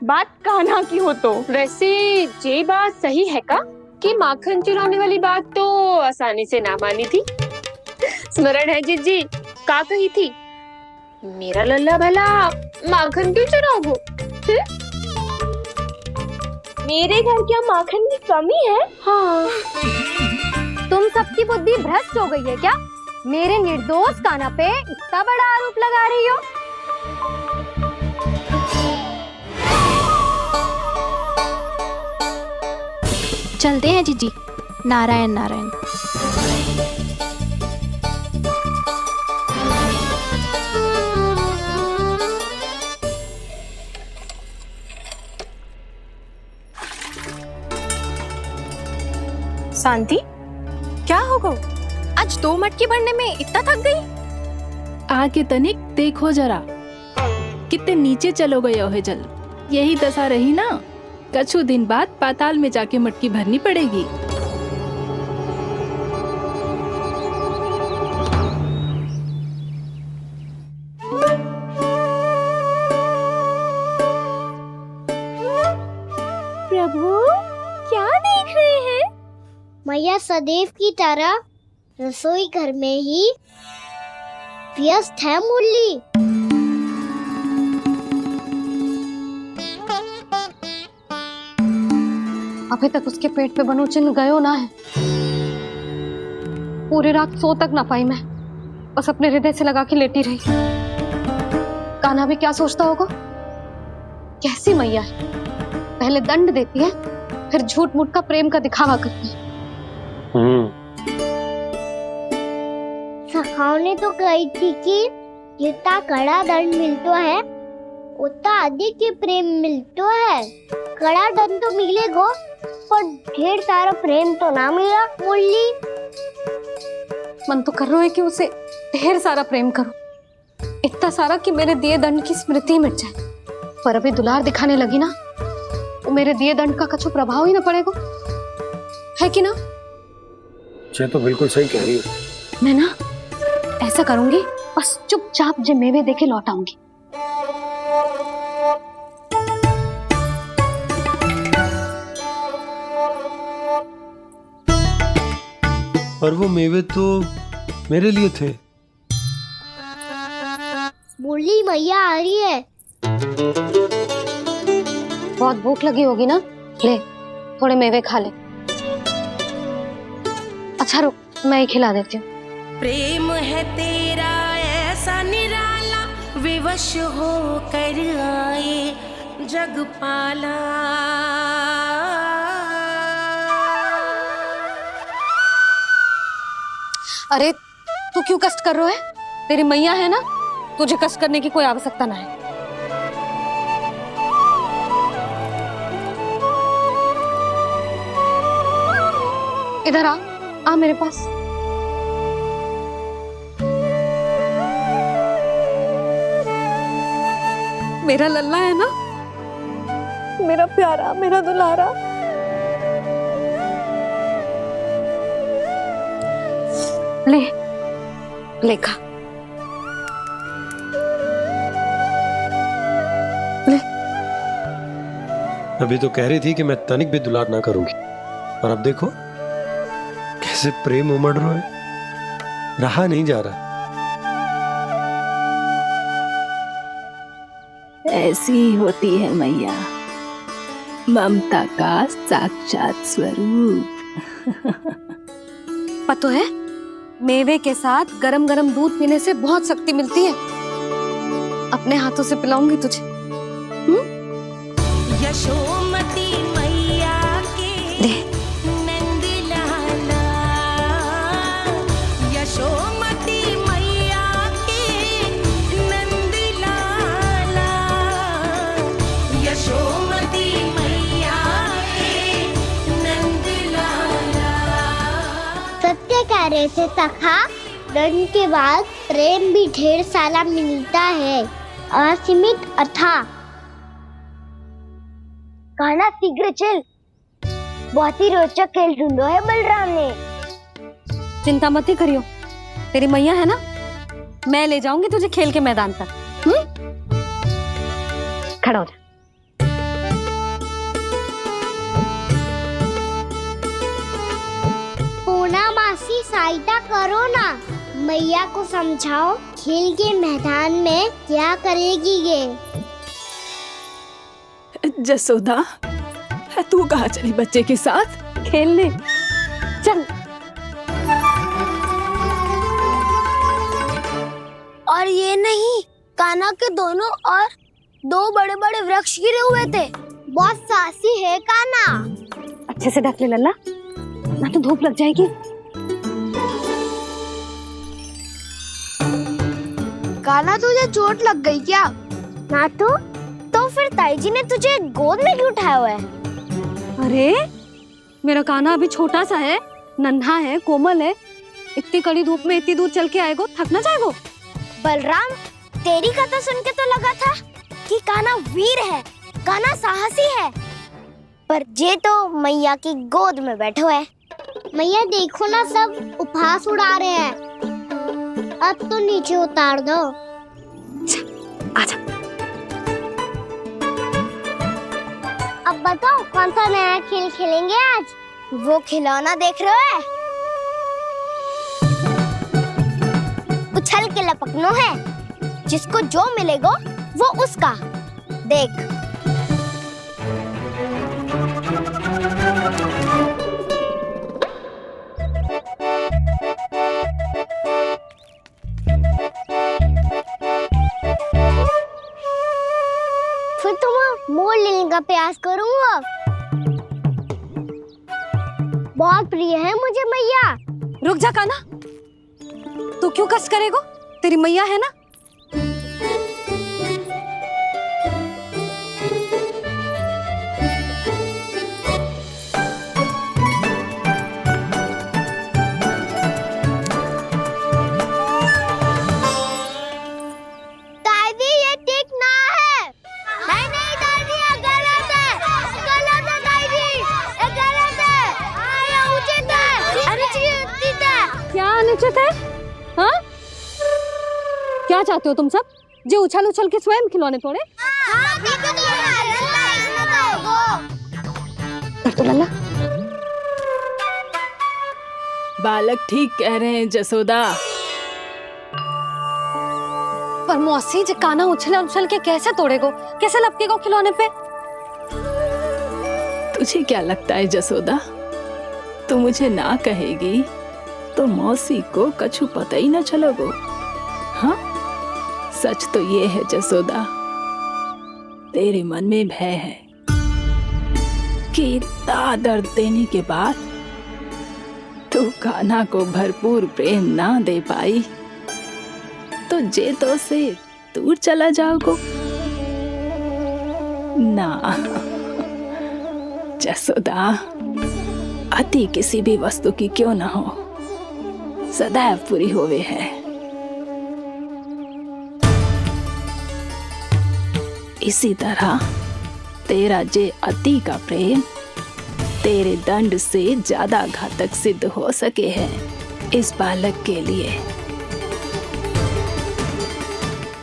बात कान्हा की हो तो। वैसे ये बात सही है का कि माखन चुराने वाली बात तो आसानी से ना मानी थी। स्मरण है जीजी का कही थी, मेरा लल्ला भला माखन क्यों चुराओ? मेरे घर क्या माखन की कमी है? हाँ। तुम सबकी बुद्धि भ्रष्ट हो गई है क्या? मेरे निर्दोष कान्हा पे इतना बड़ा आरोप लगा रही हो? चलते हैं जीजी। नारायण नारायण। शांति, क्या हो गो? आज 2 मटकी भरने में इतना थक गई? आके तनिक देखो जरा, कितने नीचे चलो गए हो जल। यही दशा रही ना, कछु दिन बाद पाताल में जाके मटकी भरनी पड़ेगी। प्रभु, क्या देख रहे हैं? मैया सदैव की तरह रसोई घर में ही व्यस्त है मुरली। अभी तक उसके पेट पे बनो चिन्ह गयो ना है। पूरी रात सो तक ना पाई मैं, बस अपने हृदय से लगा के लेटी रही। कान्हा भी क्या सोचता होगा? कैसी मैया है, पहले दंड देती है, फिर झूठ मूठ का प्रेम का दिखावा करती है। सखाओ ने तो कही थी कि जितना कड़ा दंड मिलता है उतना अधिक ही प्रेम मिलता है। कड़ा दंड तो मिलेगा पर ढेर सारा प्रेम तो ना मिला मुरली। मन तो कर रहा है कि उसे ढेर सारा प्रेम करूं, इतना सारा कि मेरे दिए दंड की स्मृति मिट जाए। पर अभी दुलार दिखाने लगी ना, वो मेरे दिए दंड का कछु प्रभाव ही ना पड़ेगा, है कि ना? ये तो बिल्कुल सही कह रही हो। मैं ना ऐसा करूंगी, बस चुपचाप जे मेवे देके लौट आऊंगी। और वो मेवे तो मेरे लिए थे। मुरली मैया आ रही है। बहुत भूख लगी होगी ना, ले थोड़े मेवे खा ले। अच्छा रुक, मैं ही खिला देती हूँ। प्रेम है तेरा ऐसा निराला, विवश हो कर आए जगपाला। अरे तू क्यों कष्ट कर रहा है? तेरी मैया है ना, तुझे कष्ट करने की कोई आवश्यकता ना है। इधर आ मेरे पास। मेरा लल्ला है ना, मेरा प्यारा, मेरा दुलारा। ले ले खा, ले। अभी तो कह रही थी कि मैं तनिक भी दुलार ना करूंगी, और अब देखो कैसे प्रेम उमड़ रहा है, रहा नहीं जा रहा। ऐसी ही होती है मैया, ममता का साक्षात स्वरूप। पता है, मेवे के साथ गरम गरम दूध पीने से बहुत शक्ति मिलती है। अपने हाथों से पिलाऊंगी तुझे। यशोमती मैया के नंद लाला, यशोमती मैया के नंद लाला, यशोमती मैया के नंद लाला। सत्य कह रहे थे सखा, दंड के बाद प्रेम भी ढेर सारा मिलता है, असीमित अथाह। कान्हा शीघ्र चल, बहुत ही रोचक खेल ढूंढो है बलराम ने। चिंता मत ही करियो, तेरी मैया है ना, मैं ले जाऊंगी तुझे खेल के मैदान तक। खड़ा हो जा। सहायता करो ना, मैया को समझाओ खेल के मैदान में क्या करेगी ये। जसोदा, तू कहाँ चली बच्चे के साथ? खेलने चल। और ये नहीं, कान्हा के दोनों और 2 बड़े-बड़े वृक्ष गिरे हुए थे। बहुत साहसी है कान्हा। अच्छे से ढक ले लल्ला, ना तो धूप लग जाएगी। कान्हा तुझे चोट लग गई क्या? ना तो फिर ताई जी ने तुझे गोद में क्यों उठाया हुआ है? अरे मेरा कान्हा अभी छोटा सा है, नन्हा है, कोमल है। इतनी कड़ी धूप में इतनी दूर चल के आएगो, थक ना जाएगो? बलराम, तेरी कथा सुन के तो लगा था कि कान्हा वीर है, कान्हा साहसी है, पर जे तो मैया की गोद में बैठो है। मैया देखो ना, सब उपहास उड़ा रहे हैं। अब तो नीचे उतार दो। आजा। अब बताओ कौन सा नया खेल खेलेंगे आज? वो खिलौना देख रहे हो? उछल के लपकनो है, जिसको जो मिलेगा वो उसका। देख। फिर तुम मोड़ लेने का प्रयास करूंगा। बहुत प्रिय है मुझे मैया। रुक जा कान्हा, तू क्यों कष्ट करेगो? तेरी मैया है ना। दादी ये ठीक ना है। नहीं नहीं दादी, ये गलत है। गलत है दादी, ये गलत है। ये उचित है, अनुचित है। क्या अनुचित है? हाँ? क्या चाहते हो तुम सब? जो उछल उछल के स्वयं खिलौने तोड़े? हाँ, ठीक है, कर तो लल्ला। बालक ठीक कह रहे हैं जसोदा। पर मौसी, जे कान्हा उछल उछल के कैसे तोड़ेगो, कैसे लपकेगो खिलौने पे? तुझे क्या लगता है जसोदा, तू मुझे ना कहेगी तो मौसी को कछु पता ही ना चलोगो। हाँ, सच तो ये है जसोदा, तेरे मन में भय है कि इतना दर्द देने के बाद तू कान्हा को भरपूर प्रेम ना दे पाई तो जेतो से दूर चला जाओगो ना। जसोदा, अति किसी भी वस्तु की क्यों ना हो, सदैव पूरी होवे है। इसी तरह तेरा जे अति का प्रेम तेरे दंड से ज्यादा घातक सिद्ध हो सके है इस बालक के लिए।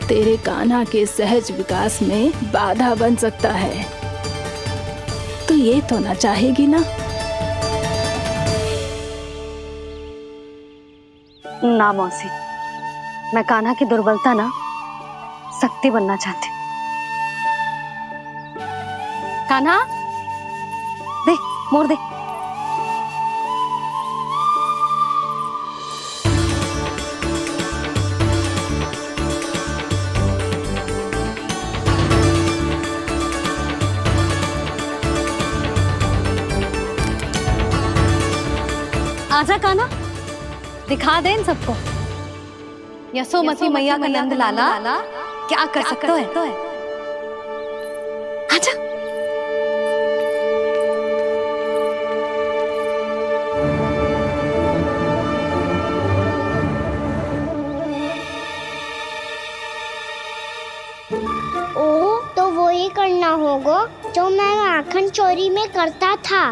तेरे कान्हा के सहज विकास में बाधा बन सकता है, तो ये तो ना चाहेगी ना? ना मौसी, मैं कान्हा की दुर्बलता ना शक्ति बनना चाहती हूँ। कान्हा, दे, मोड़ दे। आजा कान्हा, दिखा दे इन सबको यशोमती मैया का नंद लाला क्या कर सकता है। आजा। ओ, तो वो ही करना होगा जो मैं माखन चोरी में करता था।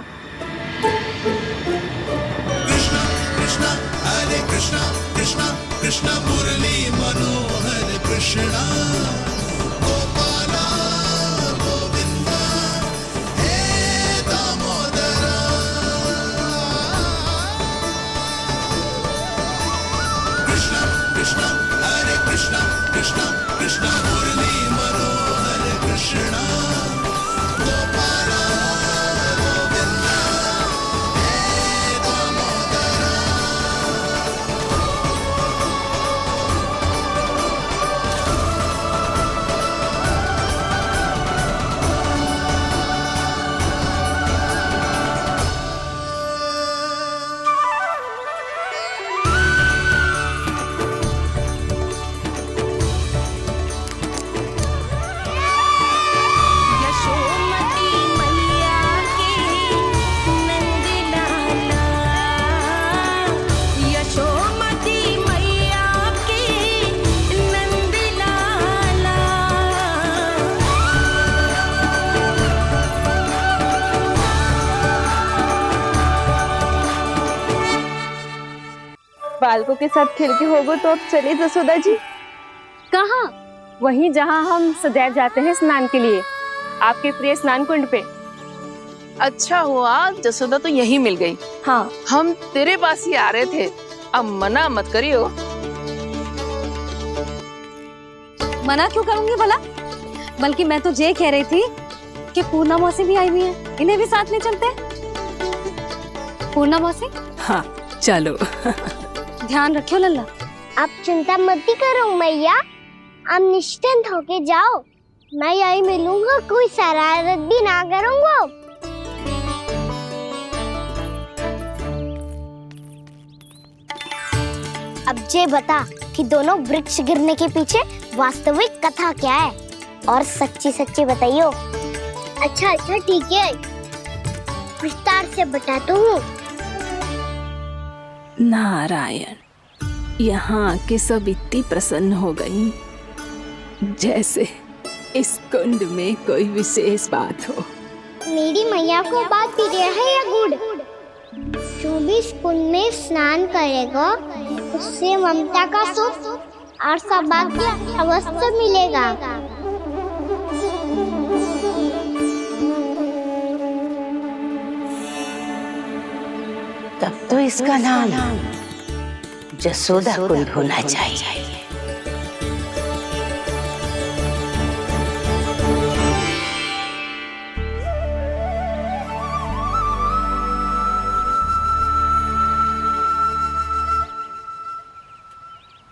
कृष्ण मुरली मनोहर कृष्णा गोपाला गोविंदा हे दामोदरा। बालकों के साथ खेल के होगो तो अब चले जसोदा जी। कहाँ? वहीं जहाँ हम सदैव जाते हैं स्नान के लिए, आपके प्रिय स्नान कुंड पे। अच्छा हुआ जसोदा तो यहीं मिल गई। हाँ, हम तेरे पास ही आ रहे थे, अब मना मत करियो। मना क्यों करूंगी भला? बल्कि मैं तो ये कह रही थी कि पूर्णा मौसी भी आई हुई है, इन्हें भी साथ में चलते हैं। पूर्णा मौसी, हाँ चलो। ध्यान रखियो लल्ला। आप चिंता मत ही करो मैया, आप निश्चिंत होके जाओ, मैं यही मिलूंगा, कोई शरारत भी ना करूंगा। अब ये बता कि दोनों वृक्ष गिरने के पीछे वास्तविक कथा क्या है, और सच्ची सच्ची बताइयो। अच्छा अच्छा ठीक है, विस्तार से बताता हूँ। नारायण, यहाँ के सब इतनी प्रसन्न हो गई जैसे इस कुंड में कोई विशेष बात हो। मेरी मैया को बात प्रिय है या गुड़? जो भी इस कुंड में स्नान करेगा उससे ममता का सुख और सौभाग्य अवश्य मिलेगा। तब तो इसका नाम जसोदा कुंड होना चाहिए।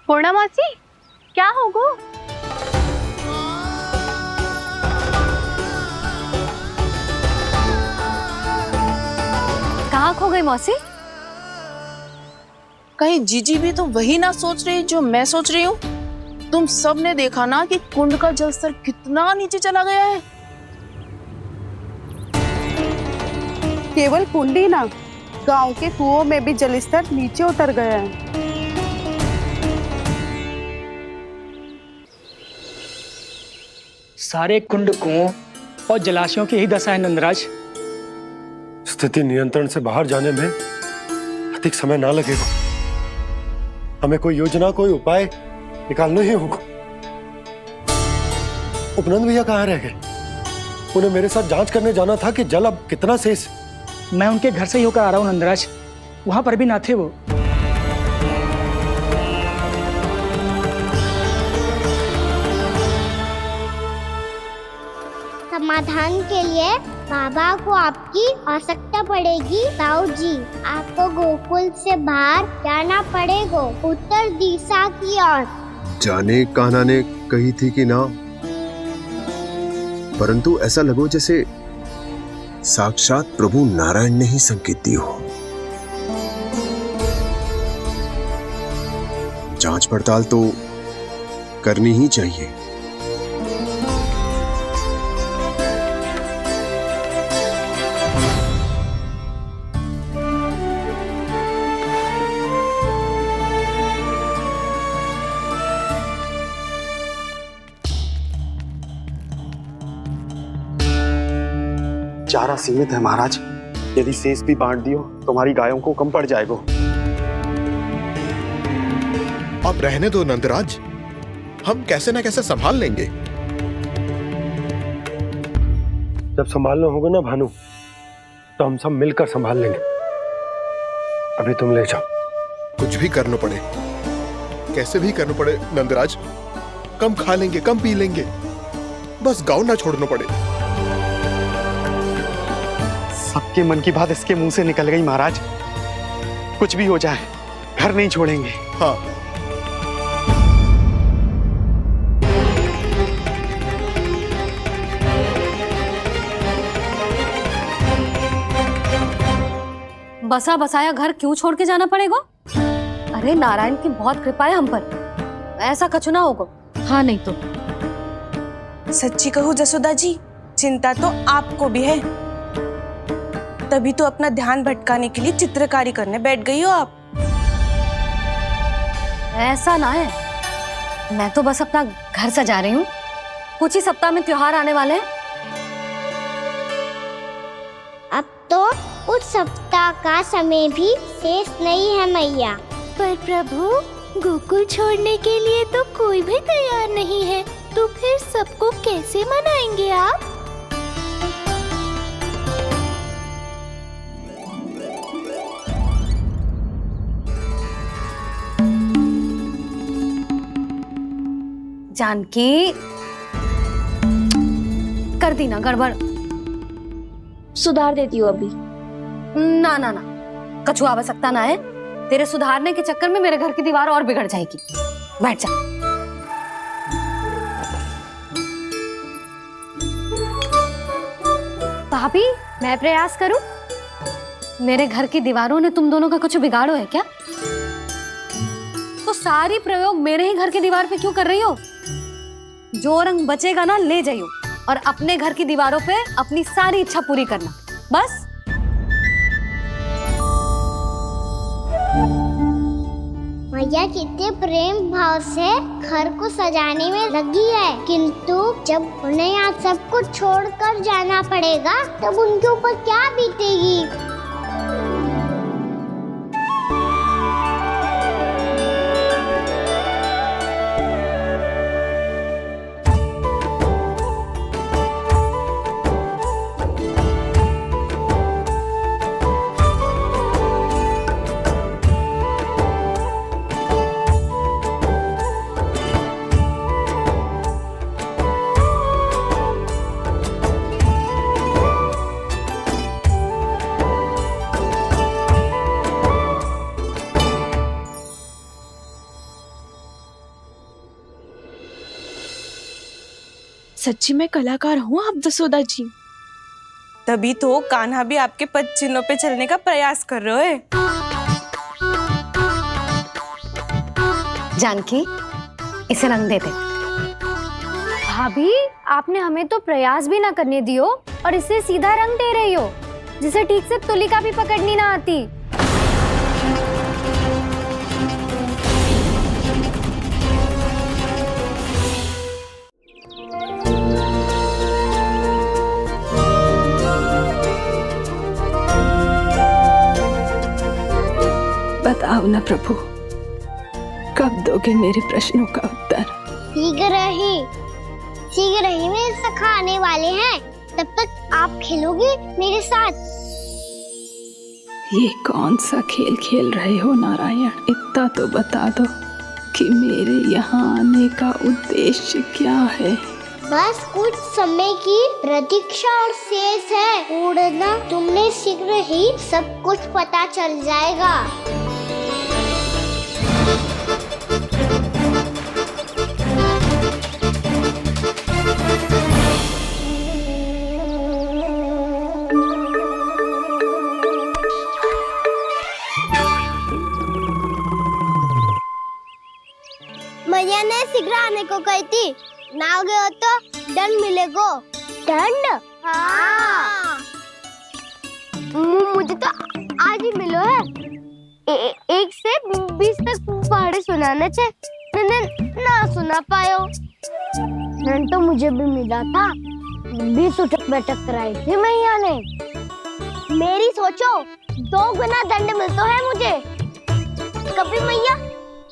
पूर्णा मौसी, क्या होगो? कहाँ खो गई मौसी? कहीं जीजी भी तो वही ना सोच रही जो मैं सोच रही हूँ। तुम सब ने देखा ना कि कुंड का जल स्तर कितना नीचे चला गया है। केवल कुंड ही ना, गांव के कुओं में भी जल स्तर नीचे उतर गया है। सारे कुंड, कुओं और जलाशयों की ही दशा है नंदराज। स्थिति नियंत्रण से बाहर जाने में अधिक समय ना लगेगा। हमें कोई योजना, कोई उपाय निकालना ही होगा। उपनंद भैया कहाँ रह गए? उन्हें मेरे साथ जांच करने जाना था कि जल अब कितना शेष। मैं उनके घर से ही होकर आ रहा हूँ नंदराज, वहां पर भी ना थे वो। समाधान के लिए बाबा को आपकी आवश्यकता पड़ेगी। ताऊ जी, आपको गोकुल से बाहर जाना पड़ेगा, उत्तर दिशा की ओर। जाने कान्हा ने कही थी कि ना, परंतु ऐसा लगो जैसे साक्षात प्रभु नारायण ने ही संकेत दी हो। जांच पड़ताल तो करनी ही चाहिए। चारा सीमित है महाराज, यदि शेष भी बांट दियो तो हमारी गायों को कम पड़ जाएगा। अब रहने दो नंदराज, हम कैसे न कैसे संभाल लेंगे। जब संभालना होगा ना भानु, तो हम सब मिलकर संभाल लेंगे। अभी तुम ले जाओ। कुछ भी करना पड़े, कैसे भी करना पड़े नंदराज, कम खा लेंगे, कम पी लेंगे, बस गाँव ना छोड़ना पड़े। सबके मन की बात इसके मुंह से निकल गई महाराज। कुछ भी हो जाए, घर नहीं छोड़ेंगे। हाँ, बसा बसाया घर क्यों छोड़ के जाना पड़ेगा? अरे नारायण की बहुत कृपा है हम पर, ऐसा कछु ना होगा। हाँ नहीं तो सच्ची कहूँ जसोदा जी, चिंता तो आपको भी है, तभी तो अपना ध्यान भटकाने के लिए चित्रकारी करने बैठ गई हो आप। ऐसा ना है, मैं तो बस अपना घर सजा रही हूँ। कुछ ही सप्ताह में त्योहार आने वाले हैं। अब तो उस सप्ताह का समय भी शेष नहीं है मैया। पर प्रभु, गोकुल छोड़ने के लिए तो कोई भी तैयार नहीं है, तो फिर सबको कैसे मनाएंगे आप? जानकी, कर दी ना गड़बड़। सुधार देती हूँ अभी। ना ना ना, कछुआ आवश्यकता ना है। तेरे सुधारने के चक्कर में मेरे घर की दीवार और बिगड़ जाएगी। बैठ जा। भाभी, मैं प्रयास करूं? मेरे घर की दीवारों ने तुम दोनों का कुछ बिगाड़ो है क्या? तो सारी प्रयोग मेरे ही घर की दीवार पे क्यों कर रही हो? जो रंग बचेगा ना ले जाइयो, और अपने घर की दीवारों पे अपनी सारी इच्छा पूरी करना, बस। मैया कितने प्रेम भाव से घर को सजाने में लगी है, किंतु जब उन्हें यहाँ सब कुछ छोड़कर जाना पड़ेगा तब उनके ऊपर क्या बीतेगी? सच्ची में कलाकार हूँ आप जसोदा जी। तभी तो कान्हा भी आपके पद चिन्हों पे चलने का प्रयास कर रहे हैं। जानकी, इसे रंग दे दे। भाभी, आपने हमें तो प्रयास भी ना करने दियो और इसे सीधा रंग दे रही हो, जिसे ठीक से तुलिका भी पकड़नी ना आती। बताओ ना प्रभु, कब दोगे मेरे प्रश्नों का उत्तर? शीघ्र ही मेरे सखा आने वाले हैं, तब तक आप खेलोगे मेरे साथ। ये कौन सा खेल खेल रहे हो नारायण? इतना तो बता दो कि मेरे यहाँ आने का उद्देश्य क्या है? बस कुछ समय की प्रतीक्षा और शेष है। उड़ना तुमने शीघ्र ही सब कुछ पता चल जाएगा। मैया ने शीघ्र आने को कही थी, ना आ गए हो तो दंड मिलेगा। दंड? हाँ। मुझे तो आज ही मिलो है। 1 से 20 तक पहाड़े सुनाने थे, ना सुना पायो। दंड तो मुझे भी मिला था, 20 उठक बैठक कराई थी मैया ने। मेरी सोचो, 2 गुना दंड मिलता है मुझे। कभी मैया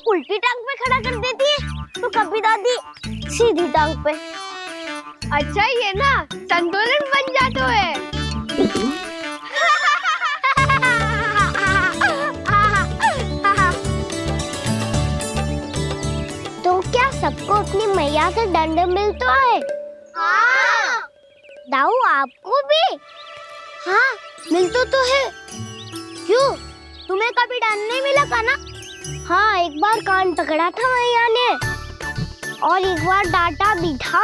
उल्टी टांग पे खड़ा कर देती है, तो कभी दादी सीधी टांग पे। अच्छा, ये ना संतुलन बन जाता है। तो क्या सबको अपनी मैया से दंड मिलता है? हाँ। दाऊ, आपको भी? हाँ, मिलता तो है। क्यों, तुम्हें कभी दंड नहीं मिला था ना? हाँ, एक बार कान पकड़ा था मैया ने और एक बार डांटा भी था,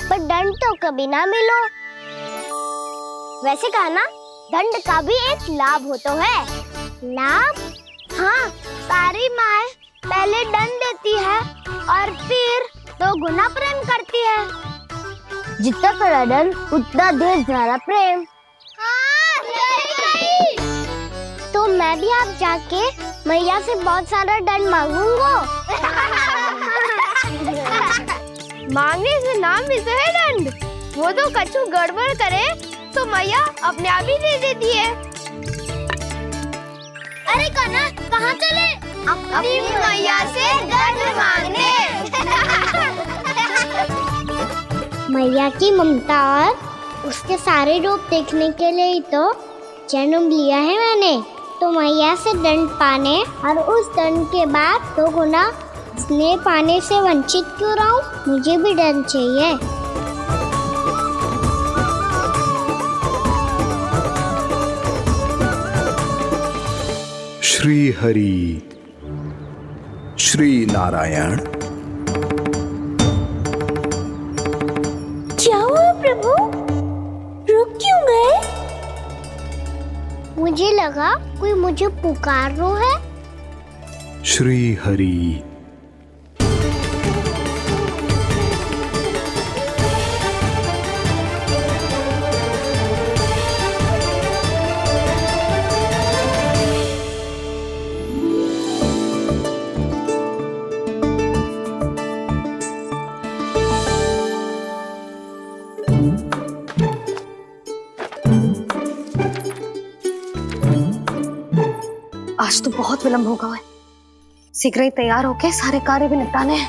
पर दंड तो कभी ना मिलो। वैसे कहा ना, दंड का भी एक लाभ होता है। लाभ? हाँ, सारी माँ पहले दंड देती है और फिर 2 गुना प्रेम करती है। जितना बड़ा दंड उतना ढेर सारा प्रेम। हाँ, सही। तो मैं भी आप जाके मैया से बहुत सारा दंड मांगूंगा। मांगने से ना मिलता है दंड, वो तो कछु गड़बड़ करे तो मैया अपने आप ही दे देती है। अरे कान्हा, कहाँ चले? अपनी मैया से दंड मांगने। मैया की ममता और उसके सारे रूप देखने के लिए ही तो जन्म लिया है मैंने। तो मैया से दंड पाने और उस दंड के बाद 2 गुना स्नेह पाने से वंचित क्यों रहूं? मुझे भी दंड चाहिए। श्री हरि श्री नारायण। क्या हुआ प्रभु? रुक क्यों गए? मुझे लगा कोई मुझे पुकार रहा है। श्री हरि। आज तो बहुत विलंब होगा है। शीघ्र ही तैयार होके सारे कार्य भी निपटाने हैं।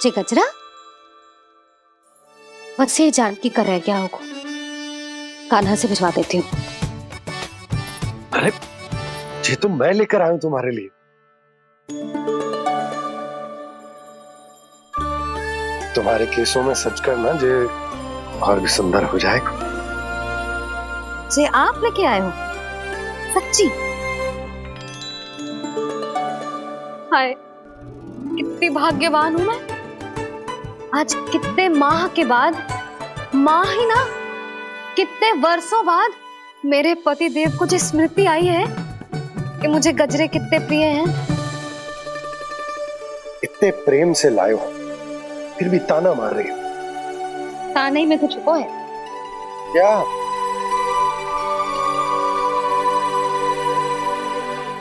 जी गजरा, बस ये जानकी कर रह गया होगा। कान्हा से भिजवा देती हूँ। अरे ये तो मैं लेकर आया हूं तुम्हारे लिए। तुम्हारे केसों में सच करना जे और भी सुंदर हो जाएगा। जे आप लेके आए हो? सच्ची? हाय, कितनी भाग्यवान हूं मैं। आज कितने माह के बाद, माह ही ना, कितने वर्षों बाद मेरे पति देव को जो स्मृति आई है कि मुझे गजरे कितने प्रिय हैं। इतने प्रेम से लाए हो, फिर भी ताना मार रही हो। ताने ही में तो छुपो है। क्या?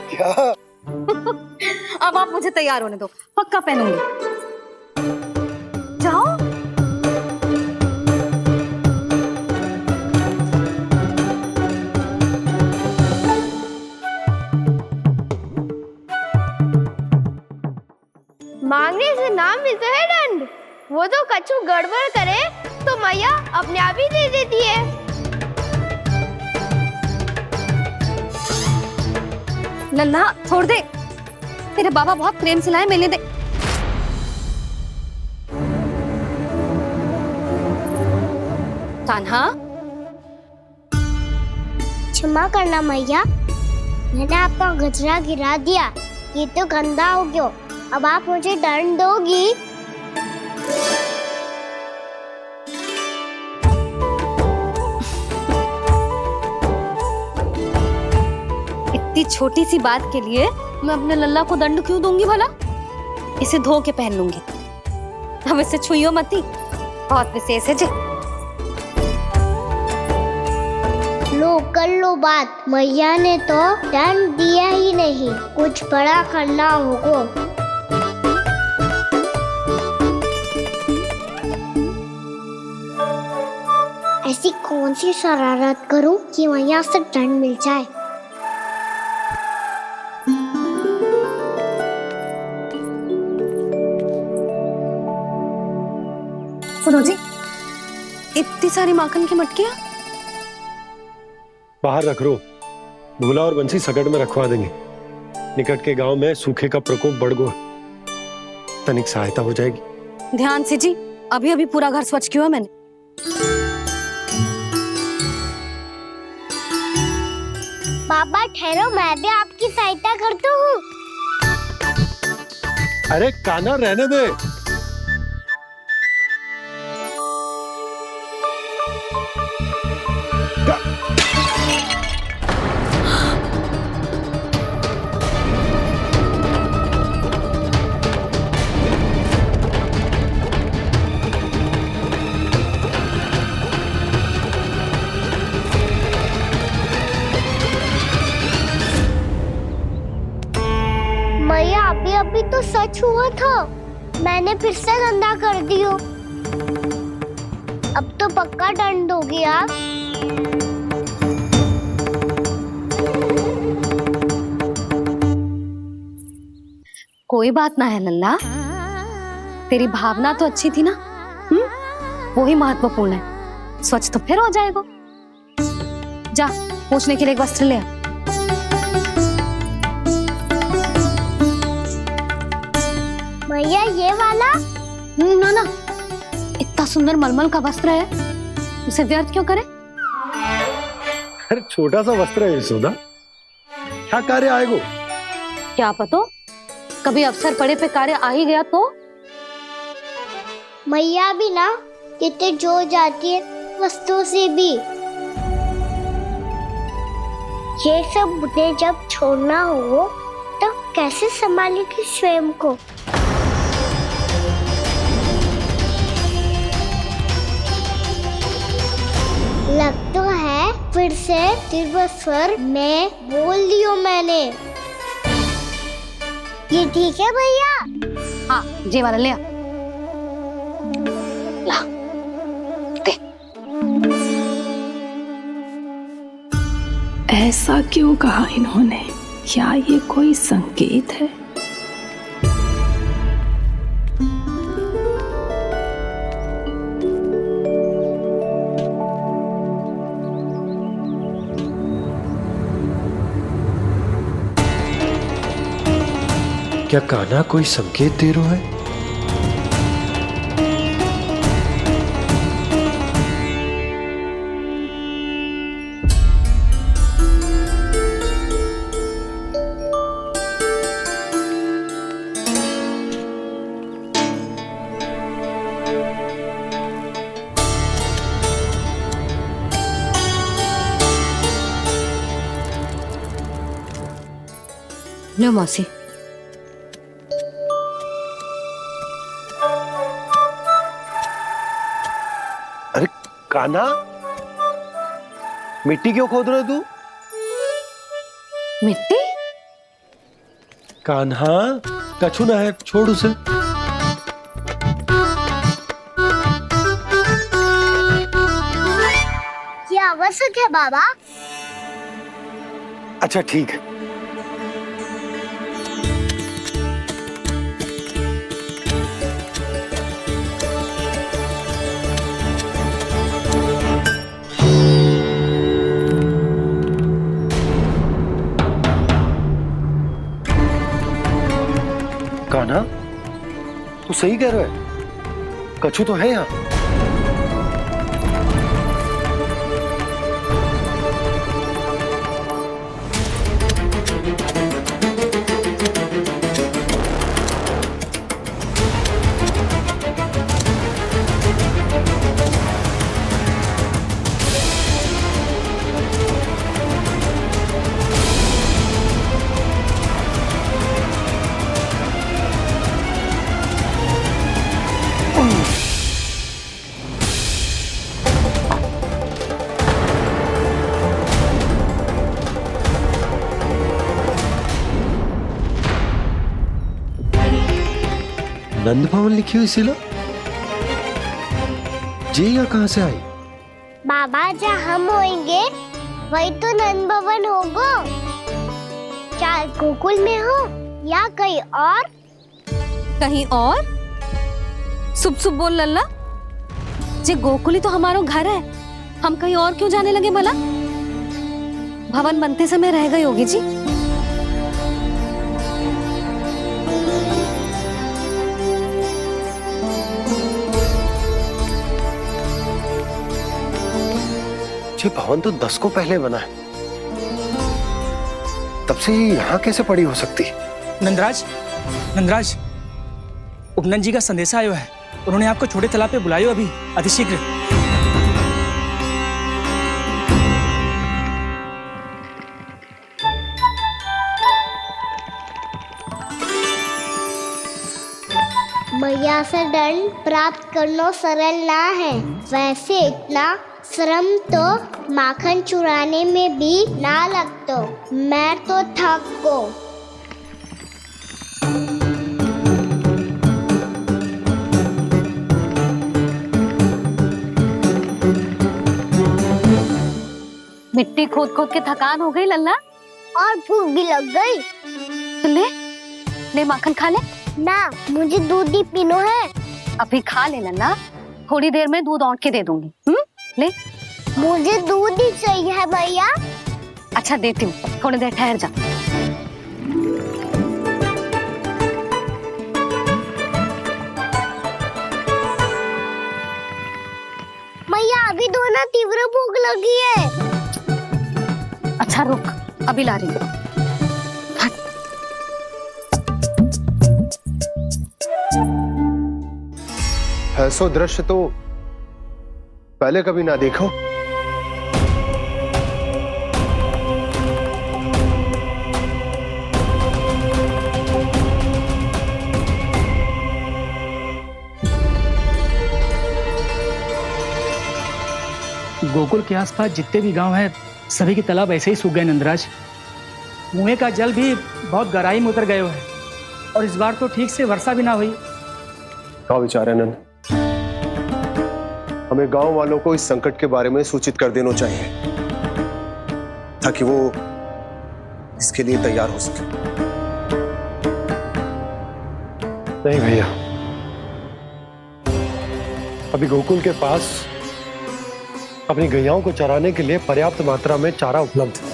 क्या? अब आप मुझे तैयार होने दो, पक्का पहनूंगी। जाओ। मांगने से ना मिलता है दंड। वो तो कछु गड़बड़ करे तो मैया अपने आप ही दे देती है। लल्ला छोड़ दे, तेरे बाबा बहुत प्रेम से लाए, मिलने दे। कान्हा, क्षमा करना मैया, मैंने आपका गजरा गिरा दिया। ये तो गंदा हो गया। अब आप मुझे दंड दोगी? इतनी छोटी सी बात के लिए मैं अपने लल्ला को दंड क्यों दूंगी भला? इसे धो के पहन लूंगी। अब इसे छुइयो मती, बहुत विशेष है जी। लो कर लो बात। मैया ने तो दंड दिया ही नहीं, कुछ बड़ा करना होगा। ऐसी कौन सी शरारत करूं कि मैया से दंड मिल जाए? सुनो जी, इतनी सारी माखन की मटकियां बाहर रख रो। भूला और बंसी सकट में रखवा देंगे। निकट के गांव में सूखे का प्रकोप बढ़ गया, तनिक सहायता हो जाएगी। ध्यान से जी, अभी अभी पूरा घर स्वच्छ किया मैंने। बाबा ठहरो, मैं भी आपकी सहायता करता हूँ। अरे कान्हा रहने दे। मैया अभी अभी तो सच हुआ था। मैंने फिर से गंदा कर दियो। अब तो पक्का दंड दोगे आप। कोई बात ना है लल्ला, तेरी भावना तो अच्छी थी ना, वही महत्वपूर्ण है। स्वच्छ तो फिर हो जाएगा। जा पोंछने के लिए एक वस्त्र ले आ। भैया ये वाला? ना ना, इतना सुंदर मलमल का वस्त्र है, उसे व्यर्थ क्यों करे? अरे छोटा सा वस्त्र है यशोदा, क्या कार्य आएगो? क्या पता, कभी अवसर पड़े पे कार्य आ ही गया तो? मैया भी ना कितने जो जाती है वस्तुओं से भी। ये सब मुझे जब छोड़ना हो तो कैसे संभालेगी स्वयं को? लग तो है फिर से तीव्र स्वर में बोल दियो मैंने। ये ठीक है भैया? हाँ, ये वाला ले आ। ला, दे। ऐसा क्यों कहा इन्होंने? क्या ये कोई संकेत है? क्या कान्हा कोई संकेत दे रहा है? लो मौसी। अरे कान्हा, मिट्टी क्यों खोद रहे तू? मिट्टी? कान्हा, कछु ना है, छोड़ उसे। ये आवश्यक है बाबा। अच्छा ठीक है। कान्हा, तू सही कह रहा है, कछु तो है यहाँ। नंद भवन लिखी हुई सिला जी, या कहां से आई? बाबा जहाँ हम होंगे वही तो नंद भवन होगा। चाहे गोकुल में हो या कहीं और। कहीं और? सुब सुब बोल लल्ला, जे गोकुली तो हमारा घर है, हम कहीं और क्यों जाने लगे भला? भवन बनते समय रह गई होगी जी। ये भवन तो 10 को पहले बना है, तब से ये यहाँ कैसे पड़ी हो सकती? नंदराज, नंदराज, उपनंद जी का संदेशा आयो है। उन्होंने आपको छोटे तालाब पे बुलायो अभी, अतिशीघ्र। मैया से दंड प्राप्त करना सरल ना है। वैसे इतना श्रम तो माखन चुराने में भी ना लगतो। मैं तो थक गो। मिट्टी खोद खोद के थकान हो गई लल्ला? और भूख भी लग गई। तो ले माखन खा ले। ना, मुझे दूध ही पीना है। अभी खा ले लल्ला, थोड़ी देर में दूध औंट के दे दूंगी। ले। मुझे दूध ही चाहिए है भैया। अच्छा देती हूँ, थोड़ी देर ठहर जा। भैया अभी तो ना तीव्र भूख लगी है। अच्छा रुक, अभी ला रही हूँ। ऐसा दृश्य तो पहले कभी ना देखो। गोकुल के आसपास जितने भी गांव हैं सभी के तालाब ऐसे ही सूख गए नंदराज। कुएं का जल भी बहुत गहराई में उतर गए है और इस बार तो ठीक से वर्षा भी ना हुई। क्या विचार है नंद? हमें गांव वालों को इस संकट के बारे में सूचित कर देना चाहिए ताकि वो इसके लिए तैयार हो सके। नहीं भैया, अभी गोकुल के पास अपनी गैयाओं को चराने के लिए पर्याप्त मात्रा में चारा उपलब्ध है।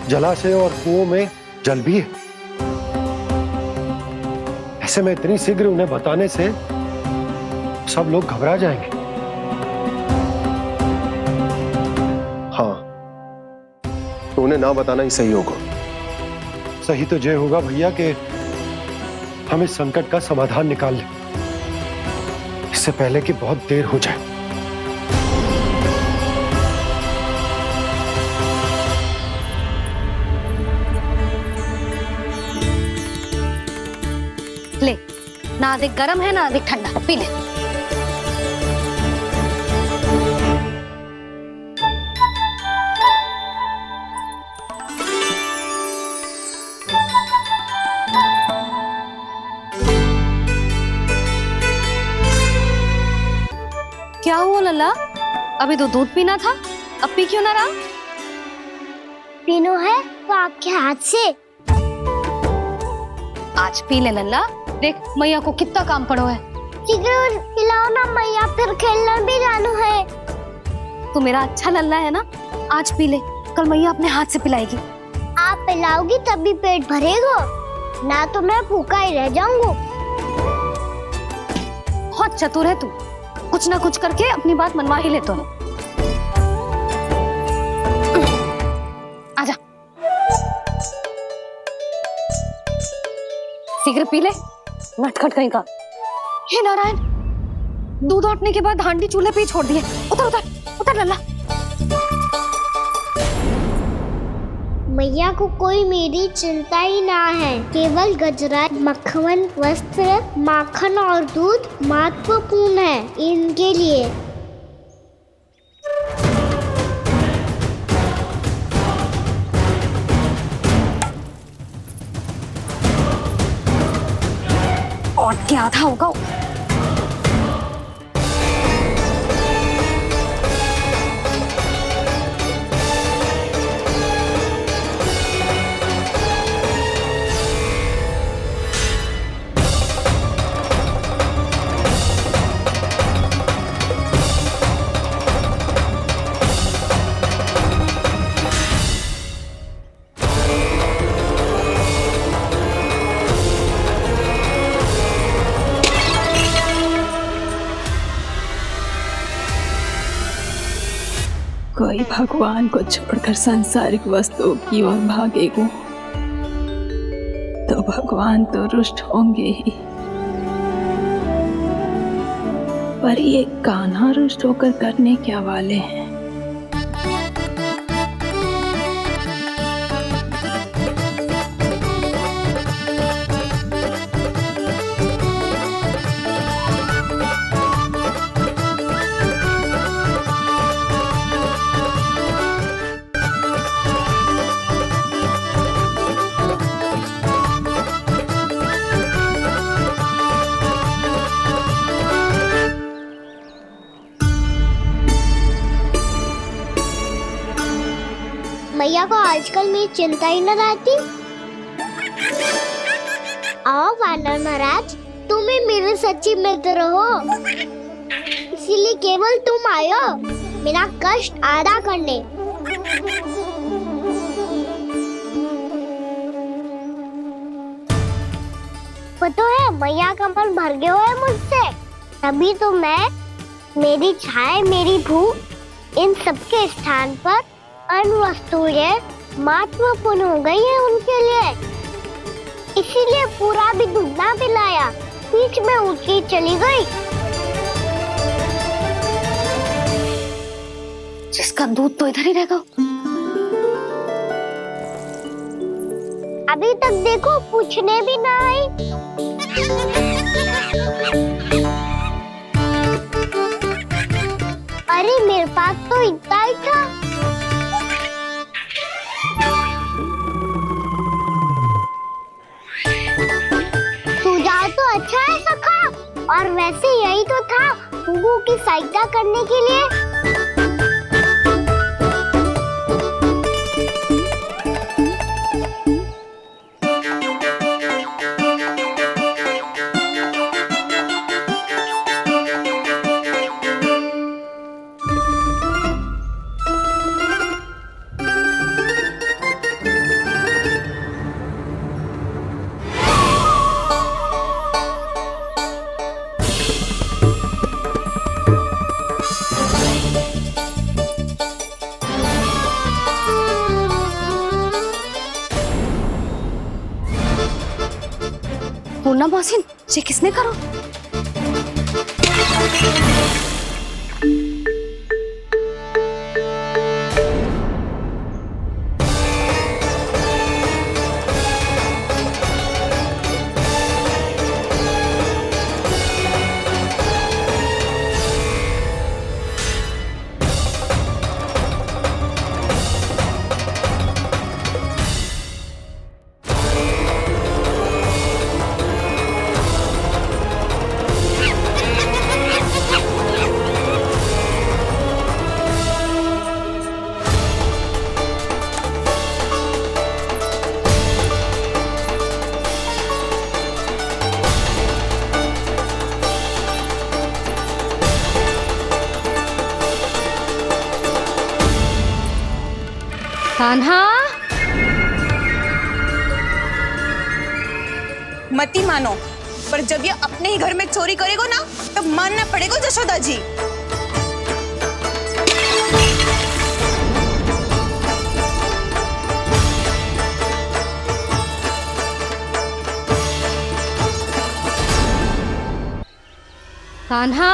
जलाशय और कुओं में जल भी है। ऐसे में इतनी शीघ्र उन्हें बताने से सब लोग घबरा जाएंगे। हाँ, तो उन्हें ना बताना ही सही होगा। सही तो ये होगा भैया कि हम इस संकट का समाधान निकाल लें, इससे पहले कि बहुत देर हो जाए। ले, ना अधिक गर्म है ना अधिक ठंडा, पी ले। क्या हुआ लल्ला? अभी तो दूध पीना था, अब पी क्यों ना रहा? पीनो है तो आपके हाथ से। आज पी ले लल्ला, देख मैया को कितना काम पड़ो है। शीघ्र पिलाओ ना मैया, फिर खेलने भी जाना है। तू मेरा अच्छा लल्ला है ना, आज पी ले, कल मैया अपने हाथ से पिलाएगी। आप पिलाओगी तभी पेट भरेगा, ना तो मैं भूखा ही रह जाऊंगा। बहुत चतुर है तू, कुछ ना कुछ करके अपनी बात मनवा ही लेता है। आजा, शीघ्र पी ले, नटखट कहीं का। हे नारायण, दूध औटने के बाद हांडी चूल्हे पे ही छोड़ दिए। उतर उतर उतर लल्ला। मैया को कोई मेरी चिंता ही ना है। केवल गजरा, मक्खन, वस्त्र, माखन और दूध महत्वपूर्ण है इनके लिए। और क्या था होगा? कोई भगवान को छोड़कर सांसारिक वस्तुओं की ओर भागेगा तो भगवान तो रुष्ट होंगे ही, पर ये कान्हा रुष्ट होकर करने क्या वाले हैं? को आजकल मेरी चिंता ही न रहती। आओ वानर महाराज, तुम ही मेरे सच्ची मित्र हो, इसीलिए केवल तुम आयो मेरा कष्ट आधा करने। पता है मैया का मन भर गया है मुझसे, तभी तो मैं, मेरी छाया, मेरी भूख, इन सबके स्थान पर अन्य वस्तुएं महत्वपूर्ण हो गई है उनके लिए। इसीलिए पूरा भी दूध ना पिलाया, बीच में उठ के चली गई। जिसका दूध तो इधर ही रहेगा। अभी तक देखो पूछने भी ना आई। अरे मेरे पास तो इतना ही था। सुझाव तो अच्छा है सखा, और वैसे यही तो था गुगु की सहायता करने के लिए। पूर्णा मौसी, ये किसने करो? कान्हा, मती मानो, पर जब ये अपने ही घर में चोरी करेगा ना, तब मानना पड़ेगा जशोदा जी। कान्हा,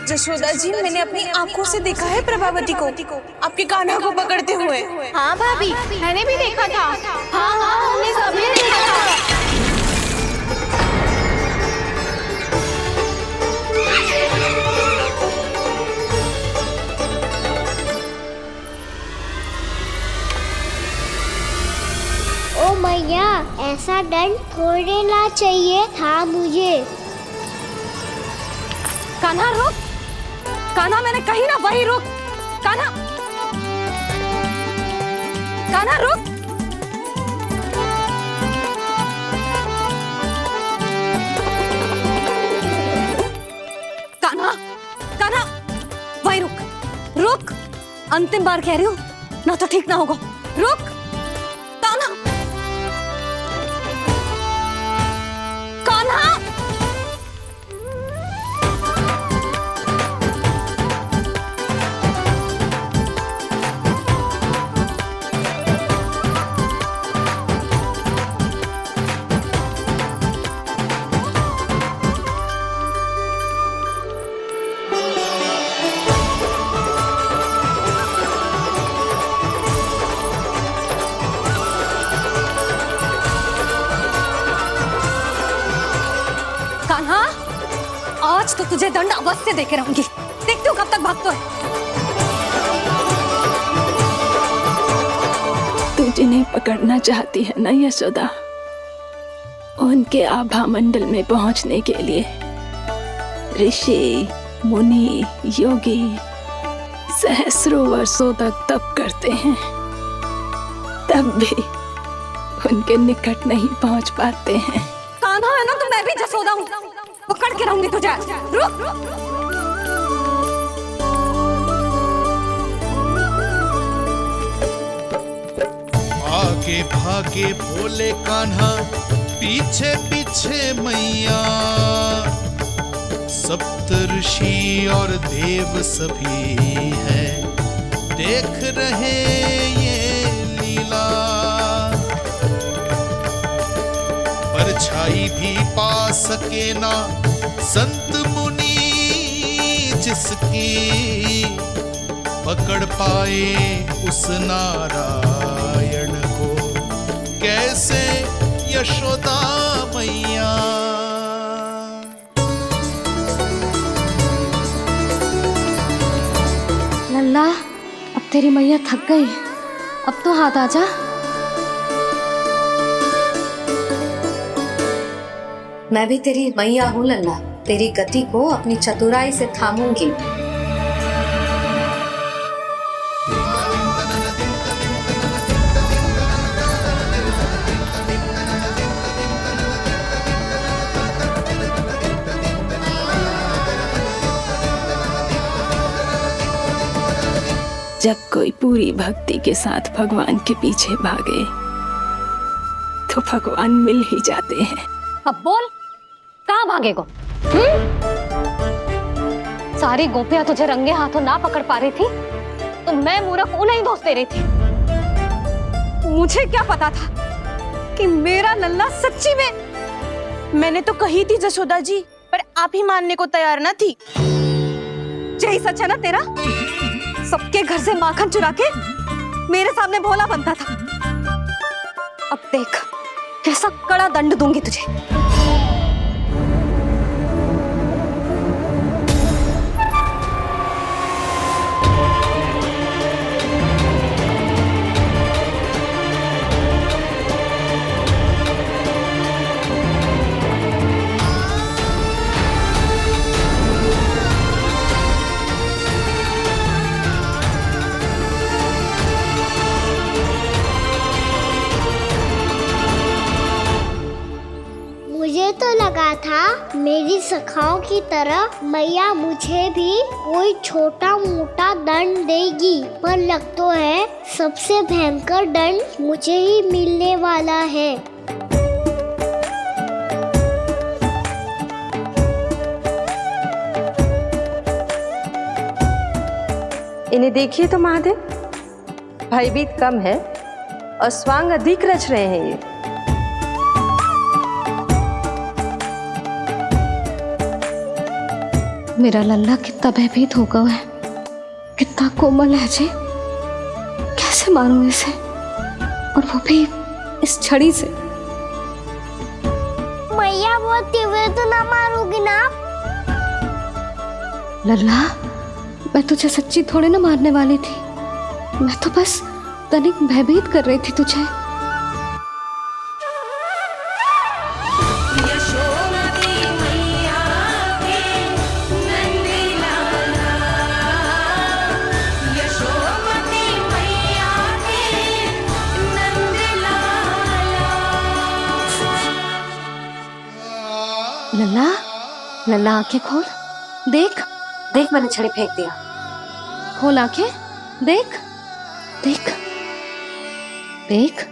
जशोदा जी, मैंने अपनी आंखों से देखा है प्रभावती को आपके कान्हा को पकड़ते हुए। हाँ भाभी, मैंने भी देखा था। हाँ हाँ, हमने सबने देखा था। ओ मैया, ऐसा दंड थोड़े ना चाहिए था मुझे। कान्हा रुक, कान्हा, मैंने कही ना वही रुक। कान्हा, कान्हा रुक। कान्हा, कान्हा, वही रुक, रुक। अंतिम बार कह रही हूँ, ना तो ठीक ना होगा। रुक कान्हा, कान्हा। आज तो तुझे दंड अवश्य देके रहूंगी। देखती हूँ कब तक भागता है। तू जिन्हें पकड़ना चाहती है ना यशोदा, उनके आभा मंडल में पहुंचने के लिए ऋषि, मुनि, योगी सहस्रों वर्षों तक तप करते हैं, तब भी उनके निकट नहीं पहुंच पाते हैं। कान्हा है ना, तो मैं भी जसोदा हूँ, पकड़ के रहूंगी तुझे। रुक। आगे भागे भोले कान्हा, पीछे पीछे मैया, सप्तऋषि और देव सभी हैं, देख रहे ये लीला। परछाई भी पा सके ना संत मुनि जिसकी, पकड़ पाए उस नारायण को कैसे यशोदा मैया। लल्ला, अब तेरी मैया थक गई, अब तो हाथ आजा। मैं भी तेरी मैया हूँ लल्ला, तेरी गति को अपनी चतुराई से थामूंगी। जब कोई पूरी भक्ति के साथ भगवान के पीछे भागे तो भगवान मिल ही जाते हैं। अब बोल, कहाँ भागेगो? सारी गोपियां तुझे रंगे हाथों ना पकड़ पा रही थी तो मैं मूर्ख उन्हें ही दोष दे रही थी। मुझे क्या पता था कि मेरा लल्ला सच्ची में। मैंने तो कही थी जसोदा जी, पर आप ही मानने को तैयार ना थी। यही सच है ना तेरा? सबके घर से माखन चुरा के मेरे सामने भोला बनता था। अब देख कैसा कड़ा दंड दूंगी तुझे। मुझे तो लगा था मेरी सखाओं की तरह मैया मुझे भी कोई छोटा मोटा दंड देगी, पर लग तो है सबसे भयंकर दंड मुझे ही मिलने वाला है। इन्हें देखिए तो महादेव, भयभीत कम है और स्वांग अधिक रच रहे हैं ये। मेरा लल्ला कितना भयभीत हो गया है, कितना कोमल है जी। कैसे मारूं इसे, और वो भी इस छड़ी से। मैया बोलती हुए तो ना मारोगी ना? लल्ला, मैं तुझे सच्ची थोड़े ना मारने वाली थी, मैं तो बस तनिक भयभीत कर रही थी तुझे। लल्ला, लल्ला आंखें खोल, देख देख मैंने छड़ी फेंक दिया। खोल आंखें, देख देख देख।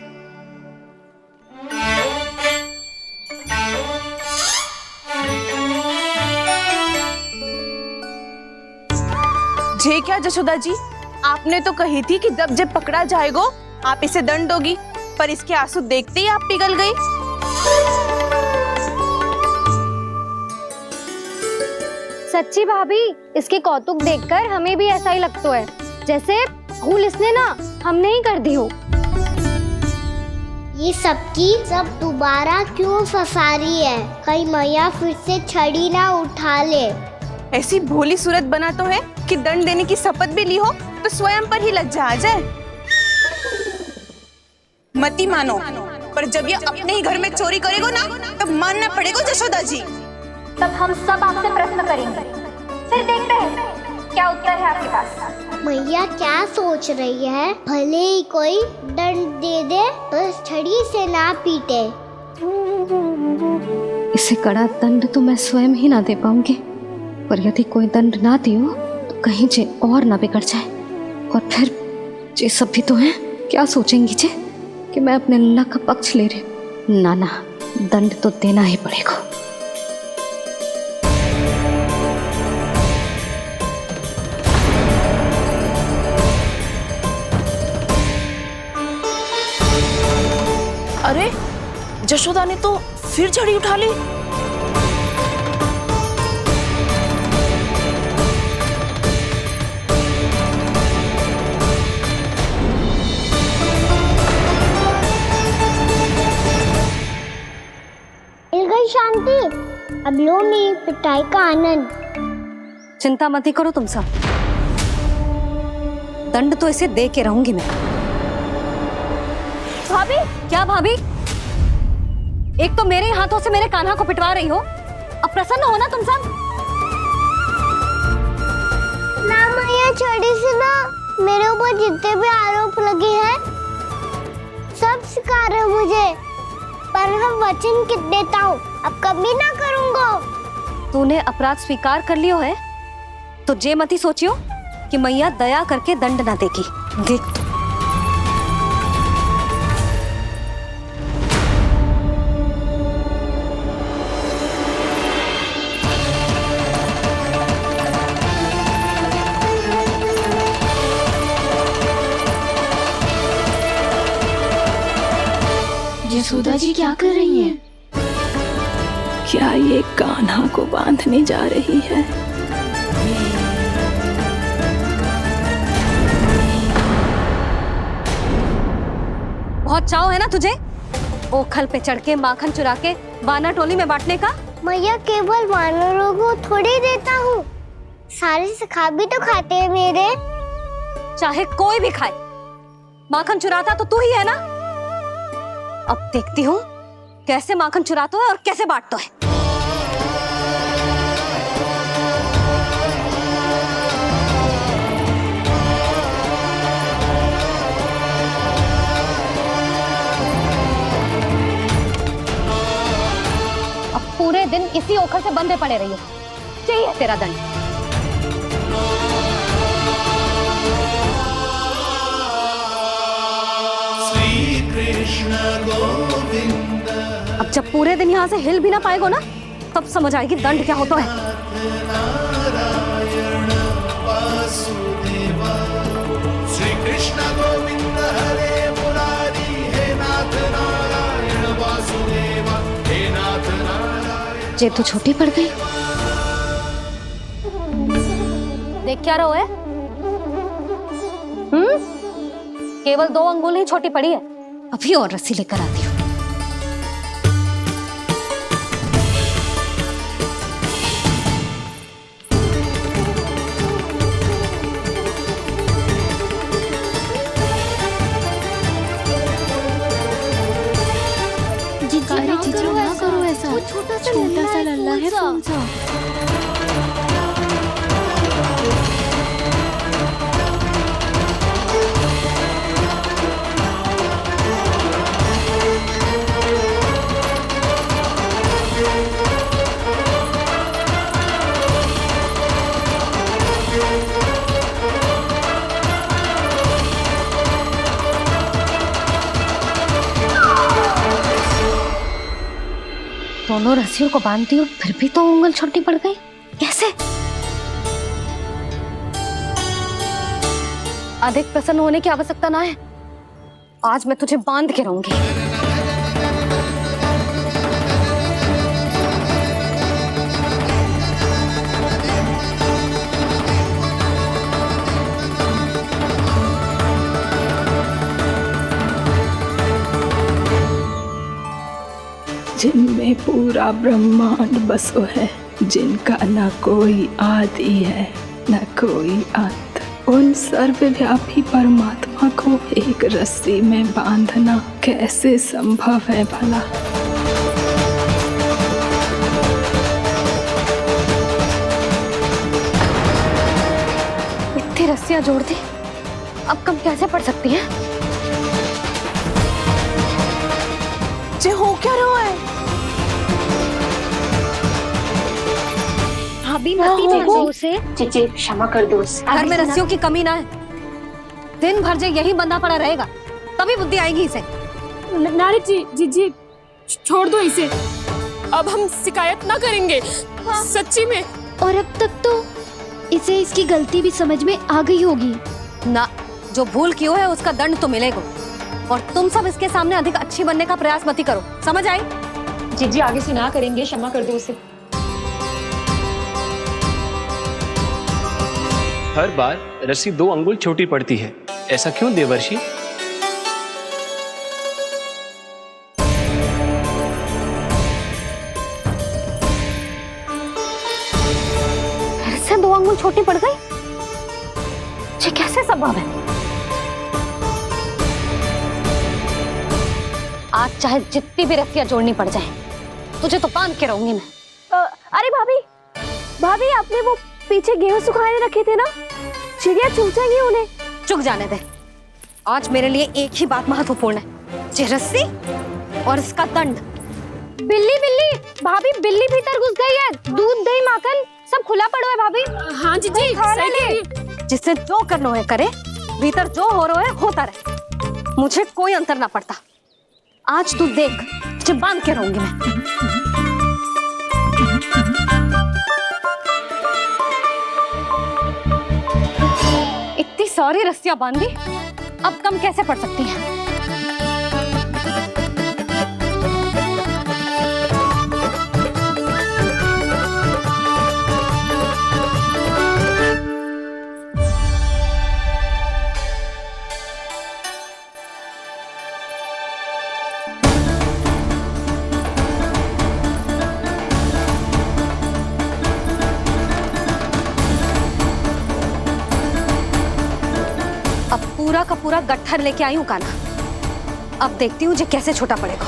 जे क्या जसोदा जी, आपने तो कही थी कि जब जब पकड़ा जाएगा आप इसे दंड दोगी, पर इसके आंसू देखते ही आप पिघल गई। सच्ची भाभी, इसके कौतुक देखकर हमें भी ऐसा ही लगता है जैसे भूल इसने ना हमने ही कर दी हो। ये सबकी सब दोबारा क्यों फंसा रही है? कहीं मैया फिर से छड़ी ना उठा ले। ऐसी भोली सूरत बना तो है कि दंड देने की शपथ भी ली हो तो स्वयं पर ही लज्जा आ जाए। मती मानो, पर जब ये अपने ही घर में चोरी करेगो ना तब मानना पड़ेगा जसोदा जी। तब हम सब आपसे प्रश्न करेंगे, फिर देखते हैं क्या उत्तर है आपके पास। मैया क्या सोच रही है? भले ही कोई दंड दे दे, बस छड़ी से ना पीटे। इसे कड़ा दंड तो मैं स्वयं ही ना दे पाऊंगी, पर यदि कोई दंड ना दियो तो कहीं जे और ना बिगड़ जाए। और फिर जे सब भी तो हैं, क्या सोचेंगी जे कि मैं अपने लल्ला का पक्ष ले रही हूँ। ना ना, दंड तो देना ही पड़ेगा। अरे जशोदा ने तो फिर छड़ी उठा ली। मिल गई शांति। अब लो मेरी पिटाई का आनंद। चिंता मत ही करो तुम सब, दंड तो इसे दे के रहूंगी मैं। भाभी, क्या भाभी? एक तो मेरे हाथों से मेरे कान्हा को पिटवा रही हो, अब प्रसन्न हो ना तुम सब? ना मैया, छड़ी से ना मेरे ऊपर जितने भी आरोप लगे हैं सब स्वीकार है मुझे, पर मैं वचन देता हूँ अब कभी ना करूँगा। तूने अपराध स्वीकार कर लियो है तो जे मत ही सोचियो कि मैया दया करके दंड ना देगी। देख तू। यशोदा जी क्या कर रही हैं? क्या ये कान्हा को बांधने जा रही है? बहुत चाव है ना तुझे ओखल पे चढ़ के माखन चुरा के वानर टोली में बांटने का? मैया, केवल वानरों को थोड़ी देता हूँ, सारे सखा भी तो खाते हैं मेरे। चाहे कोई भी खाए, माखन चुराता तो तू ही है ना। अब देखती हूँ कैसे माखन चुराता है और कैसे बांटता है। अब पूरे दिन इसी ओखल से बंधे पड़े रहिए, चाहिए तेरा दंड। अब जब पूरे दिन यहाँ से हिल भी ना पाएगो ना, तब समझ आएगी दंड क्या होता है। श्री कृष्ण गोविंद हरे मुरारी, हे नाथ नारायण वासुदेव, हे नाथ नारायण। जे तू छोटी पड़ गई, देख क्या रहो है? केवल 2 अंगुल ही छोटी पड़ी है, अभी और रस्सी लेकर आती हूँ। अरे जीजी ना करो ऐसा, छोटा सा लल्ला है कौन सा। दोनों रस्सियों को बांधती हूँ, फिर भी तो उंगल छोटी पड़ गई, कैसे? अधिक प्रसन्न होने की आवश्यकता ना है, आज मैं तुझे बांध के रहूंगी। जिनमें पूरा ब्रह्मांड बसो है, जिनका न कोई आदि है न कोई अंत, उन सर्वव्यापी परमात्मा को एक रस्सी में बांधना कैसे संभव है भला? इतनी रस्सी रस्सियां जोड़ दी, अब कम कैसे पड़ सकती हैं? जे हो क्या रहा है? भाभी मती जानो उसे। जीजी क्षमा कर दो उसे। घर में रस्सियों की कमी ना है, दिन भर जो यही बंधा पड़ा रहेगा तभी बुद्धि आएगी इसे। नारी जी, जीजी छोड़ दो इसे, अब हम शिकायत ना करेंगे। सच्ची में। और अब तक तो इसे इसकी गलती भी समझ में आ गई होगी ना। जो भूल की है उसका दंड तो मिलेगा, और तुम सब इसके सामने अधिक अच्छी बनने का प्रयास मत ही करो, समझ आई? जीजी आगे से ना करेंगे, क्षमा कर दो उसे। हर बार रस्सी 2 अंगुल छोटी पड़ती है, ऐसा क्यों देवर्षि? फिर से 2 अंगुल छोटी पड़ गई? ये कैसे संभव है? आज चाहे जितनी भी रस्सियां जोड़नी पड़ जाए, तुझे तो बांध के रहूंगी मैं। अरे भाभी, भाभी आपने वो पीछे गेहूं सुखाने रखे थे ना, चिड़िया चुग जाएंगी उन्हें। चुग जाने दे, आज मेरे लिए एक ही बात महत्वपूर्ण है, ये रस्सी और इसका दंड। बिल्ली बिल्ली, भाभी बिल्ली भीतर घुस गई है, दूध दही माखन सब खुला पड़ा है भाभी। हाँ जीजी, सही कह रही है। जिससे जो करना है करे, भीतर जो हो रहा है होता रहे, मुझे कोई अंतर ना पड़ता। आज तू देख, तुझे बांध के रहूंगी मैं। इतनी सारी रस्सियां बांधी, अब कम कैसे पड़ सकती हैं? पूरा का पूरा गट्ठर लेके आई हूँ काना, अब देखती हूँ जे कैसे छोटा पड़ेगा।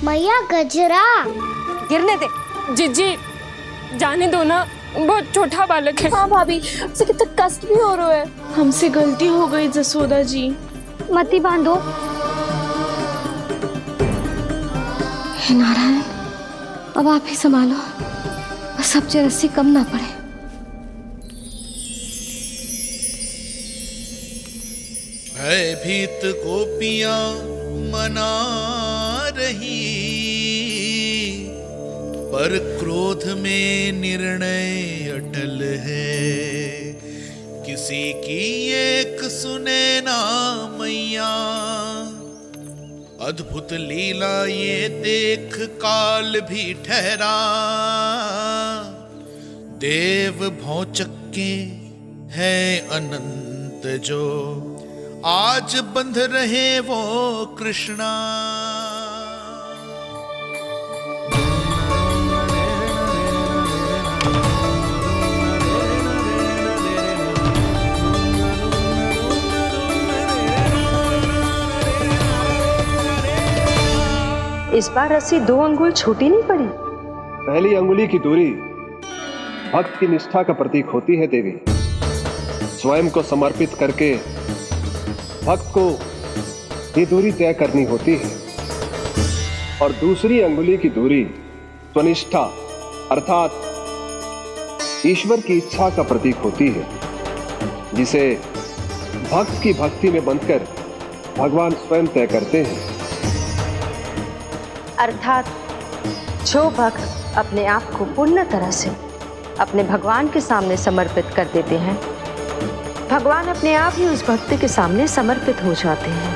मैया गजरा गिरने दे। जीजी जाने दो ना, बहुत छोटा बालक है। हाँ भाभी, उसे कितना कष्ट भी हो रहा है। हमसे गलती हो गई जसोदा जी। मती बांधो। हे नारायण, अब आप ही संभालो, बस अब जे रस्सी कम ना पड़े। भयभीत गोपियां मना रही, पर क्रोध में निर्णय अटल है। किसी की एक सुने ना मैया, अद्भुत लीला ये देख काल भी ठहरा। देव भौचक्के हैं अनंत जो, आज बंध रहे वो कृष्णा। इस बार रस्सी 2 अंगुल छोटी नहीं पड़ी। पहली अंगुली की दूरी भक्त की निष्ठा का प्रतीक होती है देवी। स्वयं को समर्पित करके भक्त को ये दूरी तय करनी होती है। और दूसरी अंगुली की दूरी स्वनिष्ठा अर्थात ईश्वर की इच्छा का प्रतीक होती है, जिसे भक्त की भक्ति में बंधकर भगवान स्वयं तय करते हैं। अर्थात जो भक्त अपने आप को पूर्ण तरह से अपने भगवान के सामने समर्पित कर देते हैं, भगवान अपने आप ही उस भक्त के सामने समर्पित हो जाते हैं।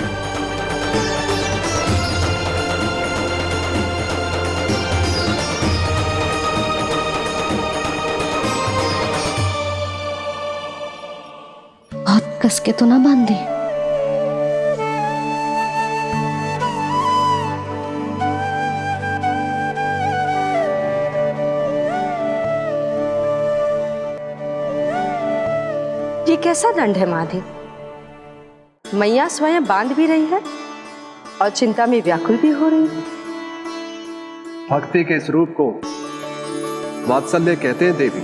बहुत कस के तो ना बांधी। ये कैसा दंड है माधि? मैया स्वयं बांध भी रही है और चिंता में व्याकुल भी हो रही है। भक्ति के इस रूप को वात्सल्य कहते हैं देवी।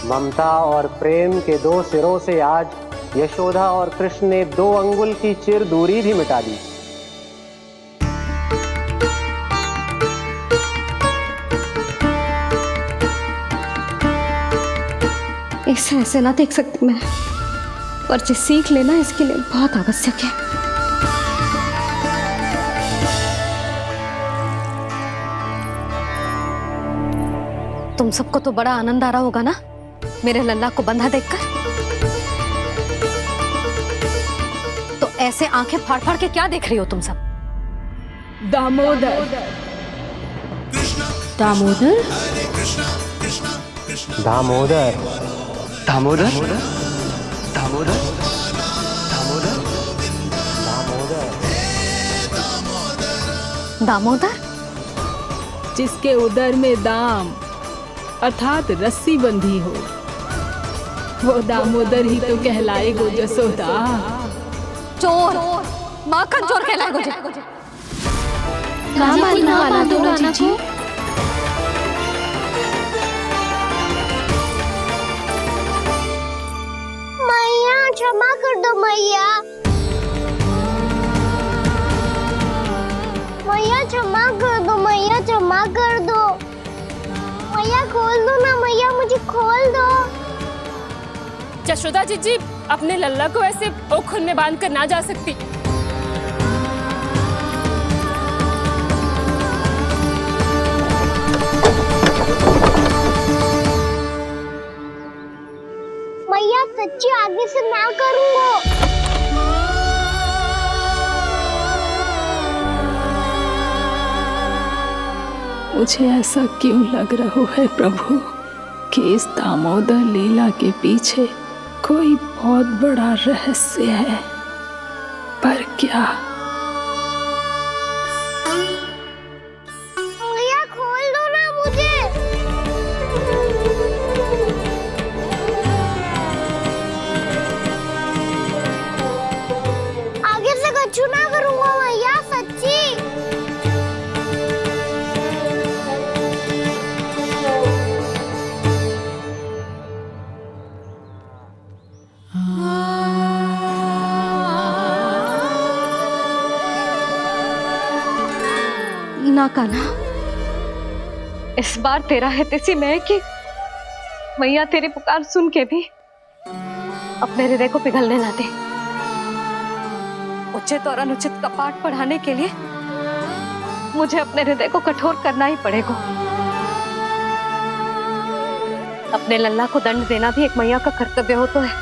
ममता और प्रेम के दो सिरों से आज यशोदा और कृष्ण ने 2 अंगुल की चिर दूरी भी मिटा दी। ऐसे ऐसे ना देख सकती मैं, पर जो सीख लेना इसके लिए बहुत आवश्यक है। तुम सबको तो बड़ा आनंद आ रहा होगा ना मेरे लल्ला को बंधा देखकर। तो ऐसे आंखें फाड़ फाड़ के क्या देख रही हो तुम सब? दामोदर। दामोदर दामोदर दामोदर दामोदर दामोदर, जिसके उदर में दाम अर्थात रस्सी बंधी हो, वो दामोदर ही तो कहलाए गो जसोदा। चोर, माखन चोर कहलाए गो। मैया क्षमा कर दो मैया। मैया क्षमा कर दो, मैया क्षमा कर दो। मैया खोल दो ना मैया, मुझे खोल दो। जशोदा जीजी अपने लल्ला को ऐसे ओखल में बांध कर ना जा सकती। मैया सच्ची आगे से ना करूंगा। मुझे ऐसा क्यों लग रहा है प्रभु कि इस दामोदर लीला के पीछे कोई बहुत बड़ा रहस्य है, पर क्या? मैया खोल दो ना मुझे। आगे से कछु ना करूंगा मैया, सच्ची। ना कान्हा, इस बार तेरा है तेसी मैं कि मैया तेरी पुकार सुन के भी अपने हृदय को पिघलने ना दे। उचित और अनुचित का पाठ पढ़ाने के लिए मुझे अपने हृदय को कठोर करना ही पड़ेगा। अपने लल्ला को दंड देना भी एक मैया का कर्तव्य हो तो है,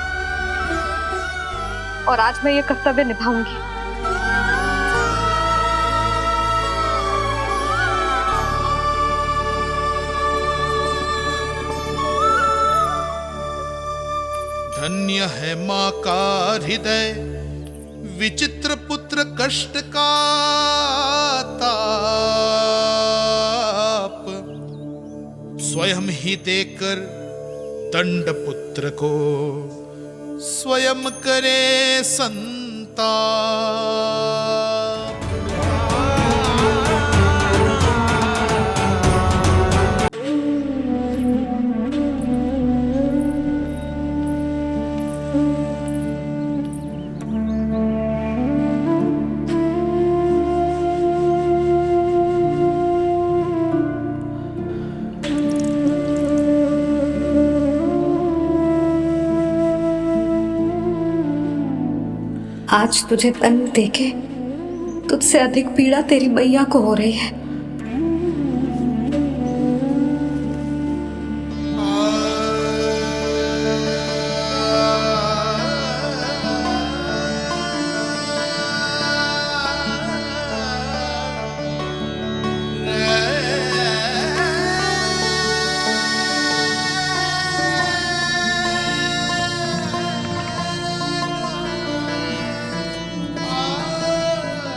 और आज मैं ये कर्तव्य निभाऊंगी। धन्य है माँ का हृदय, विचित्र पुत्र कष्ट का ताप, स्वयं ही देकर दंड पुत्र को स्वयं करे संताप। आज तुझे दंड देके तुझसे अधिक पीड़ा तेरी मैया को हो रही है।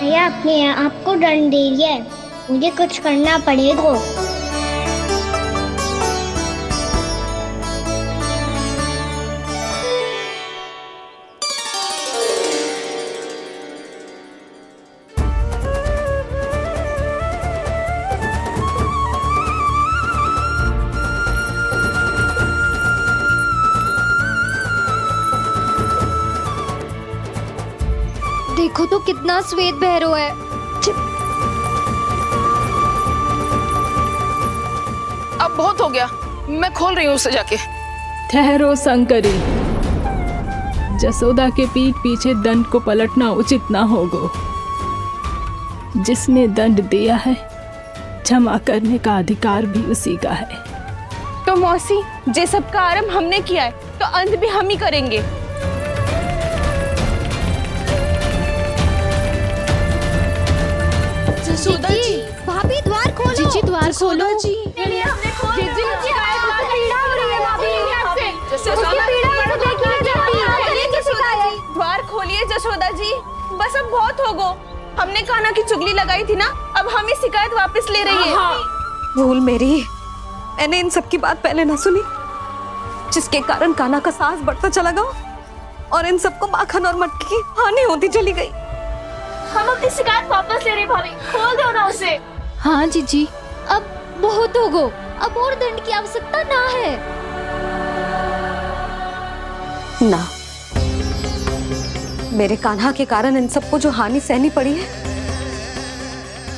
भैया अपने आप को दंड दे रही है, मुझे कुछ करना पड़ेगा। देखो तो कितना श्वेत भैरव है। अब बहुत हो गया, मैं खोल रही हूँ उसे जाके। ठहरो शंकरी, जसोदा के पीठ पीछे दंड को पलटना उचित ना होगा। जिसने दंड दिया है क्षमा करने का अधिकार भी उसी का है। तो मौसी, जे सब का आरंभ हमने किया है तो अंत भी हम ही करेंगे। जसोदा जी, भाभी द्वार खोलो। जीजी द्वार खोलो। जी द्वार खोलिए जसोदा जी, बस अब बहुत हो गो। हमने कान्हा की चुगली लगाई थी ना, अब हम ही शिकायत वापस ले रही है। भूल मेरी, मैंने इन सब की बात पहले ना सुनी, जिसके कारण कान्हा का साहस बढ़ता चला गया और इन सबको माखन और मटकी की हानि होती चली गई। हम अपनी शिकायत वापस ले रहे भाभी, खोल दो ना उसे। हाँ जीजी, अब बहुत हो गो, अब और दंड की आवश्यकता ना है। ना, मेरे कान्हा के कारण इन सबको जो हानि सहनी पड़ी है,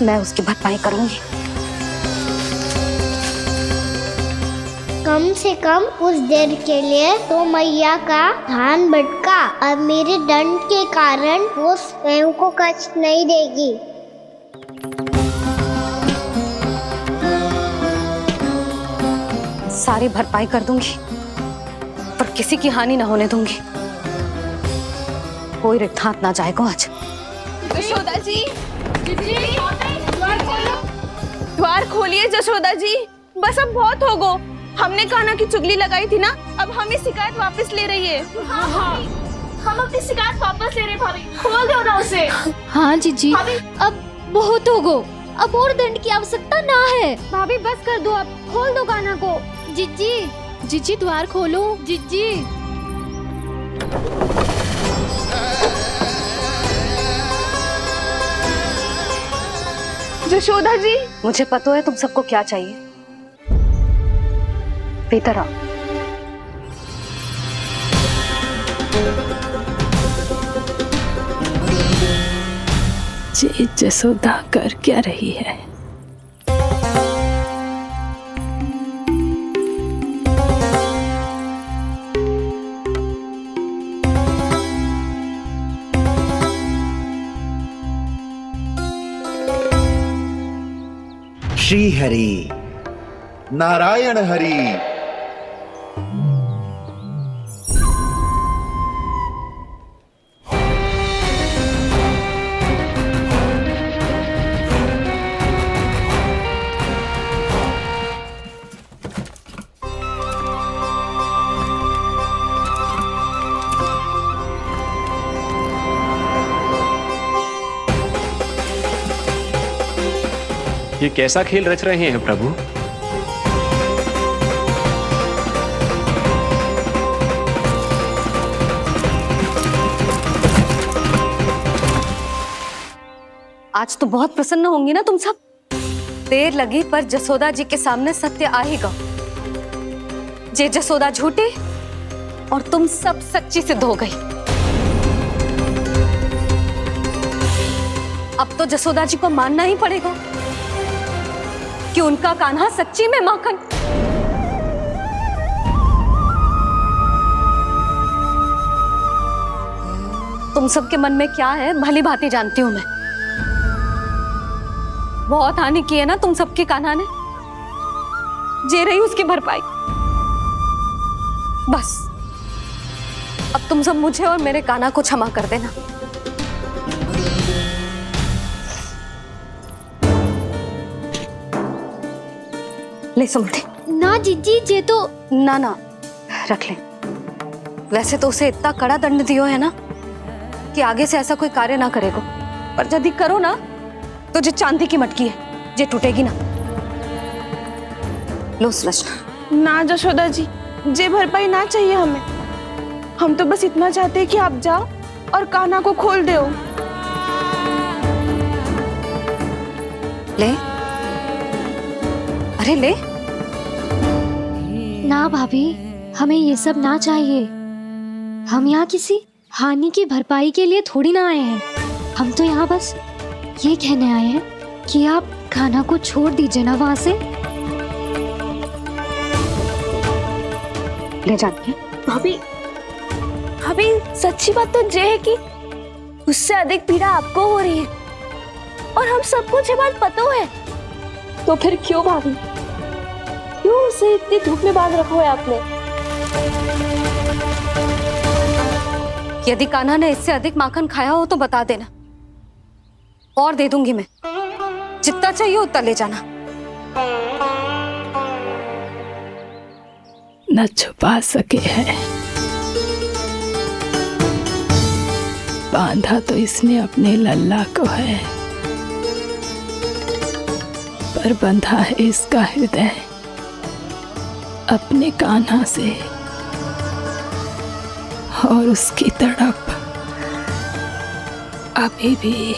मैं उसकी भरपाई करूंगी। कम से कम कुछ देर के लिए तो मैया का ध्यान भटका और मेरे दंड के कारण वो स्वयं को कष्ट नहीं देगी। सारी भरपाई कर दूंगी, पर किसी की हानि ना होने दूंगी। कोई रिक्त हाथ ना जाएगा आज। जसोदा जी, द्वार खोलिए जसोदा जी, बस अब बहुत हो गो। हमने कान्हा की चुगली लगाई थी ना, अब हम ही शिकायत वापस ले रही है। हम अपनी शिकायत वापस ले रहे भाभी, खोल दो ना उसे। हाँ जीजी, अब बहुत हो गो, अब और दंड की आवश्यकता ना है। भाभी बस कर दो, अब खोल दो कान्हा को। जीजी, जीजी द्वार खोलो। जीजी। जशोदा जी, मुझे पता है तुम सबको क्या चाहिए। भीतर आओ। ये जसोदा कर क्या रही है? श्री हरि नारायण हरि। ये कैसा खेल रच रहे हैं प्रभु? आज तो बहुत प्रसन्न होंगी ना तुम सब। देर लगी पर जसोदा जी के सामने सत्य आएगा। जे जसोदा झूठी और तुम सब सच्ची सिद्ध हो गई। अब तो जसोदा जी को मानना ही पड़ेगा कि उनका कान्हा सच्ची में माखन। तुम सबके मन में क्या है भली भांति जानती हूं मैं। बहुत हानि की है ना तुम सबकी कान्हा ने, जे रही उसकी भरपाई। बस अब तुम सब मुझे और मेरे कान्हा को क्षमा कर देना। ले सुमति। ना जीजी, जे तो ना ना रख ले। वैसे तो उसे इतना कड़ा दंड दियो है ना कि आगे से ऐसा कोई कार्य ना करेगा, पर यदि करो ना तो जो चांदी की मटकी है जे टूटेगी ना। लो सुलक्षणा। ना जशोदा जी, जे भरपाई ना चाहिए हमें। हम तो बस इतना चाहते हैं कि आप जाओ और कान्हा को खोल दो। ले, अरे ले। ना भाभी, हमें ये सब ना चाहिए। हम यहाँ किसी हानि की भरपाई के लिए थोड़ी ना आए हैं। हम तो यहाँ बस ये कहने आए हैं कि आप खाना को छोड़ दीजिए ना वहां से। ले जाती है भाभी, भाभी सच्ची बात तो ये है कि उससे अधिक पीड़ा आपको हो रही है और हम सबको ये बात पता है। तो फिर क्यों भाभी, क्यों उसे इतनी धूप में बांध रखा है आपने? यदि कान्हा ने इससे अधिक माखन खाया हो तो बता देना, और दे दूंगी मैं। जितना चाहिए उतना ले जाना। न छुपा सके है, बांधा तो इसने अपने लल्ला को है, पर बंधा है इसका हृदय अपने कान्हा से, और उसकी तड़प अभी भी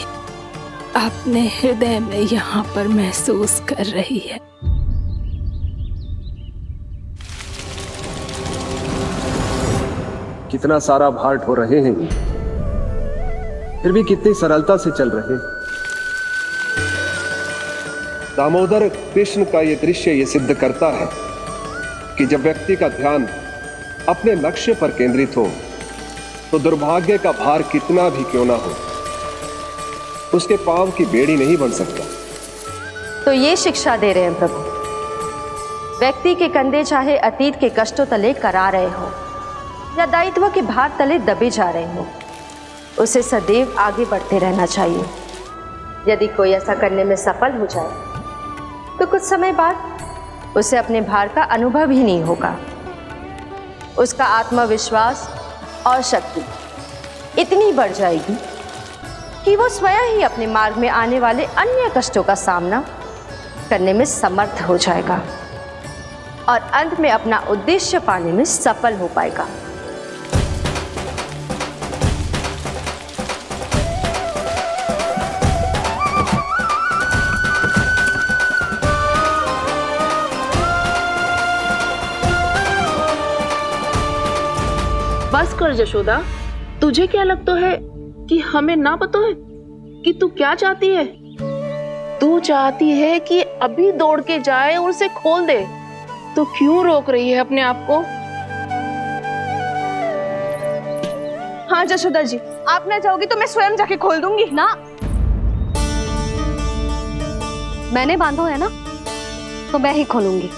अपने हृदय में यहाँ पर महसूस कर रही है। कितना सारा भार ढो रहे हैं, फिर भी कितनी सरलता से चल रहे हैं। दामोदर कृष्ण का यह दृश्य ये सिद्ध करता है कि जब व्यक्ति का ध्यान अपने लक्ष्य पर केंद्रित हो तो दुर्भाग्य का भार कितना भी क्यों ना हो, उसके पांव की बेड़ी नहीं बन सकता। तो ये शिक्षा दे रहे हैं प्रभु, व्यक्ति के कंधे चाहे अतीत के कष्टों तले करा रहे हो या दायित्व के भार तले दबे जा रहे हो, उसे सदैव आगे बढ़ते रहना चाहिए। यदि कोई ऐसा करने में सफल हो जाए तो कुछ समय बाद उसे अपने भार का अनुभव ही नहीं होगा। उसका आत्मविश्वास और शक्ति इतनी बढ़ जाएगी कि वो स्वयं ही अपने मार्ग में आने वाले अन्य कष्टों का सामना करने में समर्थ हो जाएगा और अंत में अपना उद्देश्य पाने में सफल हो पाएगा। बस कर यशोदा, तुझे क्या लगता है कि हमें ना पता है कि तू क्या चाहती है? तू चाहती है कि अभी दौड़ के जाए और उसे खोल दे, तो क्यों रोक रही है अपने आप को? हाँ यशोदा जी, आप ना जाओगी तो मैं स्वयं जाके खोल दूंगी ना। मैंने बांधो है ना, तो मैं ही खोलूंगी।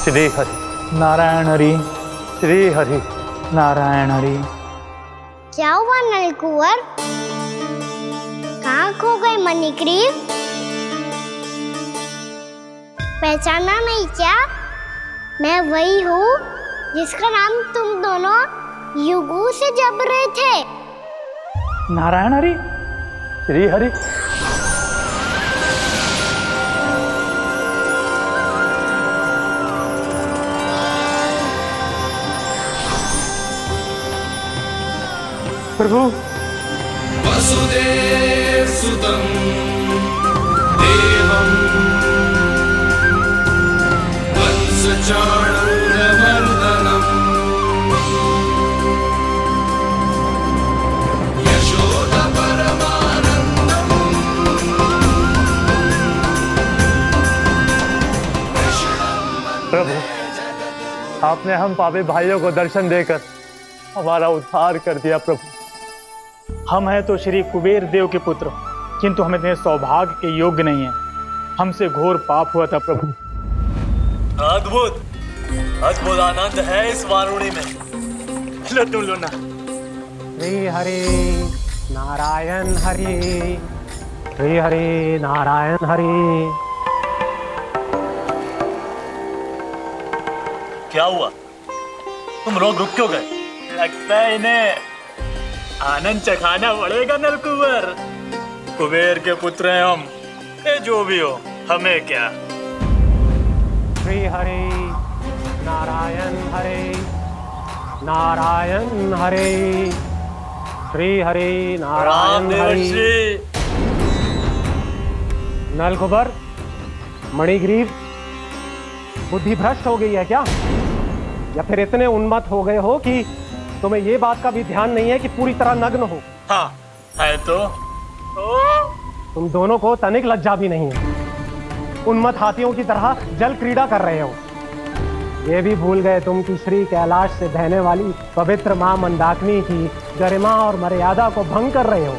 श्री हरि नारायण हरि, श्री हरि नारायण हरि। क्या हुआ नलकुंवर? कहाँ खो गए मणिग्रीव? पहचाना नहीं क्या? मैं वही हूँ जिसका नाम तुम दोनों युगों से जप रहे थे। नारायण हरि, श्री हरि। प्रभु, वसुदेव सुतं देवं वंशचाणूरमर्दनम् यशोदा परमानन्दम् प्रभु, आपने हम पापी भाइयों को दर्शन देकर हमारा उद्धार कर दिया। प्रभु, हम हैं तो श्री कुबेर देव के पुत्र, किंतु हम इतने सौभाग्य के योग्य नहीं हैं। हमसे घोर पाप हुआ था प्रभु। अद्भुत अद्भुत आनंद है इस वारुणी में। लो तुम लो ना। श्री हरि नारायण हरि, श्री हरि नारायण हरि। क्या हुआ? तुम लोग रुक क्यों गए? लगता है इन्हें आनंद चखाना पड़ेगा नलकुबर। कुबेर के पुत्र हैं हम, ये जो भी हो हमें क्या। श्री हरि नारायण हरि, नारायण हरि, श्री हरि नारायण हरि। नलकुबर, मणिग्रीव, बुद्धि भ्रष्ट हो गई है क्या? या फिर इतने उन्मत्त हो गए हो कि तुम्हें ये बात का भी ध्यान नहीं है कि पूरी तरह नग्न हो? हाँ है तो। तुम दोनों को तनिक लज्जा भी नहीं है। उन्मत्त हाथियों की तरह जल क्रीड़ा कर रहे हो। ये भी भूल गए तुम कि श्री कैलाश से बहने वाली पवित्र मां मंदाकिनी की गरिमा और मर्यादा को भंग कर रहे हो।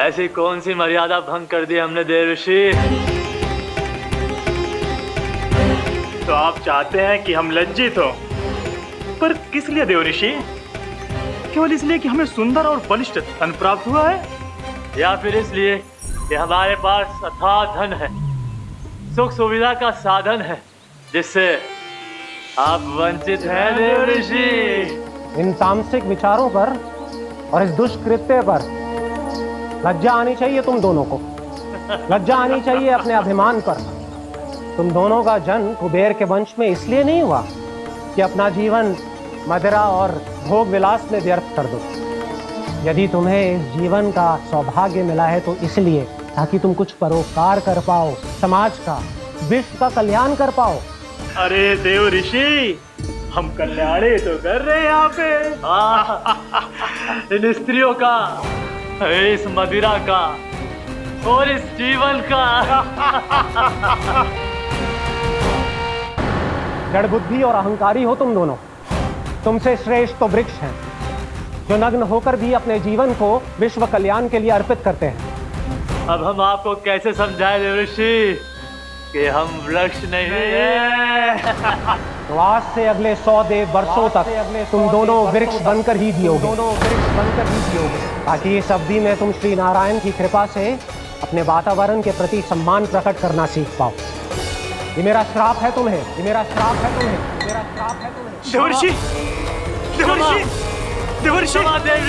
ऐसी कौन सी मर्यादा भंग कर दी हमने देवर्षि? तो आप चाहते हैं कि हम लज्जित हो, पर किस लिए देवऋषि? केवल इसलिए कि हमें सुंदर और बलिष्ठ धन प्राप्त हुआ है, या फिर इसलिए कि हमारे पास अथाह धन है, सुख सुविधा का साधन है, जिससे आप वंचित हैं देवर्षि? इन तामसिक विचारों पर और इस दुष्कृत्य पर लज्जा आनी चाहिए तुम दोनों को। लज्जा आनी चाहिए अपने अभिमान पर। तुम दोनों का जन्म कुबेर के वंश में इसलिए नहीं हुआ कि अपना जीवन मदिरा और भोग विलास में व्यर्थ कर दो। यदि तुम्हें इस जीवन का सौभाग्य मिला है तो इसलिए ताकि तुम कुछ परोपकार कर पाओ, समाज का, विश्व का कल्याण कर पाओ। अरे देवऋषि, हम कल्याणी तो कर रहे हैं यहाँ पे। इन स्त्रियों का, इस मदिरा का और इस जीवन का। जड़ बुद्धि और अहंकारी हो तुम दोनों। तुमसे श्रेष्ठ तो वृक्ष हैं, जो नग्न होकर भी अपने जीवन को विश्व कल्याण के लिए अर्पित करते हैं। अब हम आपको कैसे समझाएं देवर्षि कि हम वृक्ष नहीं हैं? तो आज से अगले 100 वर्षों तक तुम दोनों वृक्ष बनकर ही जियोगे, ताकि इस अवधि में तुम श्री नारायण की कृपा से अपने वातावरण के प्रति सम्मान प्रकट करना सीख पाओ। ये मेरा श्राप है तुम्हें, ये मेरा श्राप है तुम्हें, मेरा श्राप है तुम्हें। देवर्षि, देवर्षि, देवर्षि,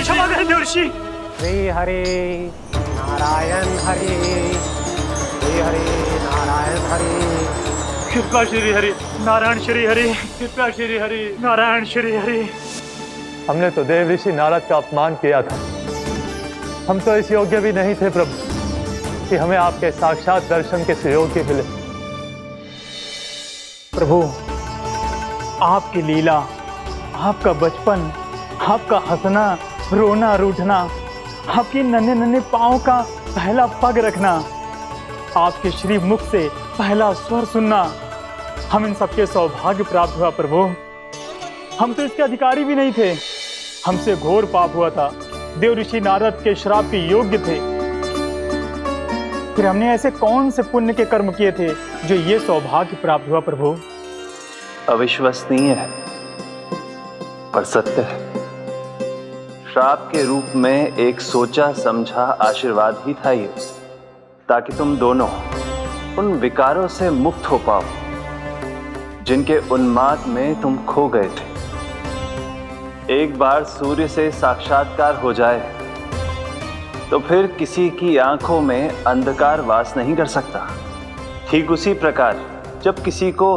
क्षमा करें देवर्षि। श्री हरि नारायण हरि, श्री हरि नारायण हरि। कृपा श्री हरि नारायण श्री हरि, कृपा श्री हरि नारायण श्री हरि। हमने तो देवर्षि नारद का अपमान किया था। हम तो इस योग्य भी नहीं थे प्रभु कि हमें आपके साक्षात दर्शन के सुयोग्य मिले। प्रभु, आपकी लीला, आपका बचपन, आपका हंसना, रोना, रूठना, आपकी नन्हे नन्हे पाँव का पहला पग रखना, आपके श्री मुख से पहला स्वर सुनना, हम इन सबके सौभाग्य प्राप्त हुआ प्रभु। हम तो इसके अधिकारी भी नहीं थे। हमसे घोर पाप हुआ था, देवऋषि नारद के श्राप के योग्य थे। फिर हमने ऐसे कौन से पुण्य के कर्म किए थे जो ये सौभाग्य प्राप्त हुआ प्रभु? अविश्वसनीय है पर सत्य है। श्राप के रूप में एक सोचा समझा आशीर्वाद ही था ये, ताकि तुम दोनों उन विकारों से मुक्त हो पाओ जिनके उन्माद में तुम खो गए थे। एक बार सूर्य से साक्षात्कार हो जाए तो फिर किसी की आंखों में अंधकार वास नहीं कर सकता। ठीक उसी प्रकार जब किसी को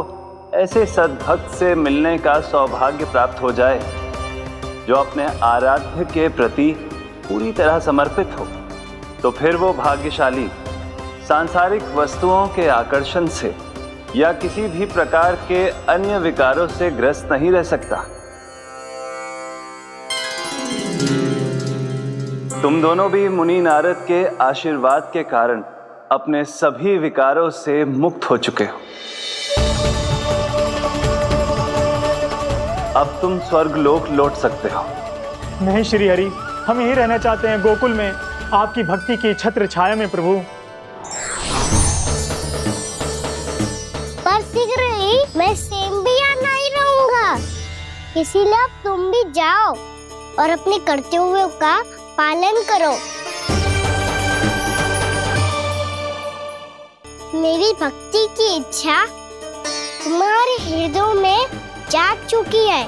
ऐसे सद्भक्त से मिलने का सौभाग्य प्राप्त हो जाए जो अपने आराध्य के प्रति पूरी तरह समर्पित हो, तो फिर वो भाग्यशाली सांसारिक वस्तुओं के आकर्षण से या किसी भी प्रकार के अन्य विकारों से ग्रस्त नहीं रह सकता। तुम दोनों भी मुनि नारद के आशीर्वाद के कारण अपने सभी विकारों से मुक्त हो चुके हो। अब तुम स्वर्गलोक लौट सकते हो। नहीं श्री हरि, हम यहीं रहना चाहते हैं, गोकुल में, आपकी भक्ति की छत्र छाया में प्रभु। पर शीघ्र ही इसीलिए अब तुम भी जाओ और अपने कर्तव्यों का पालन करो। मेरी भक्ति की इच्छा तुम्हारे हृदय में जाग चुकी है।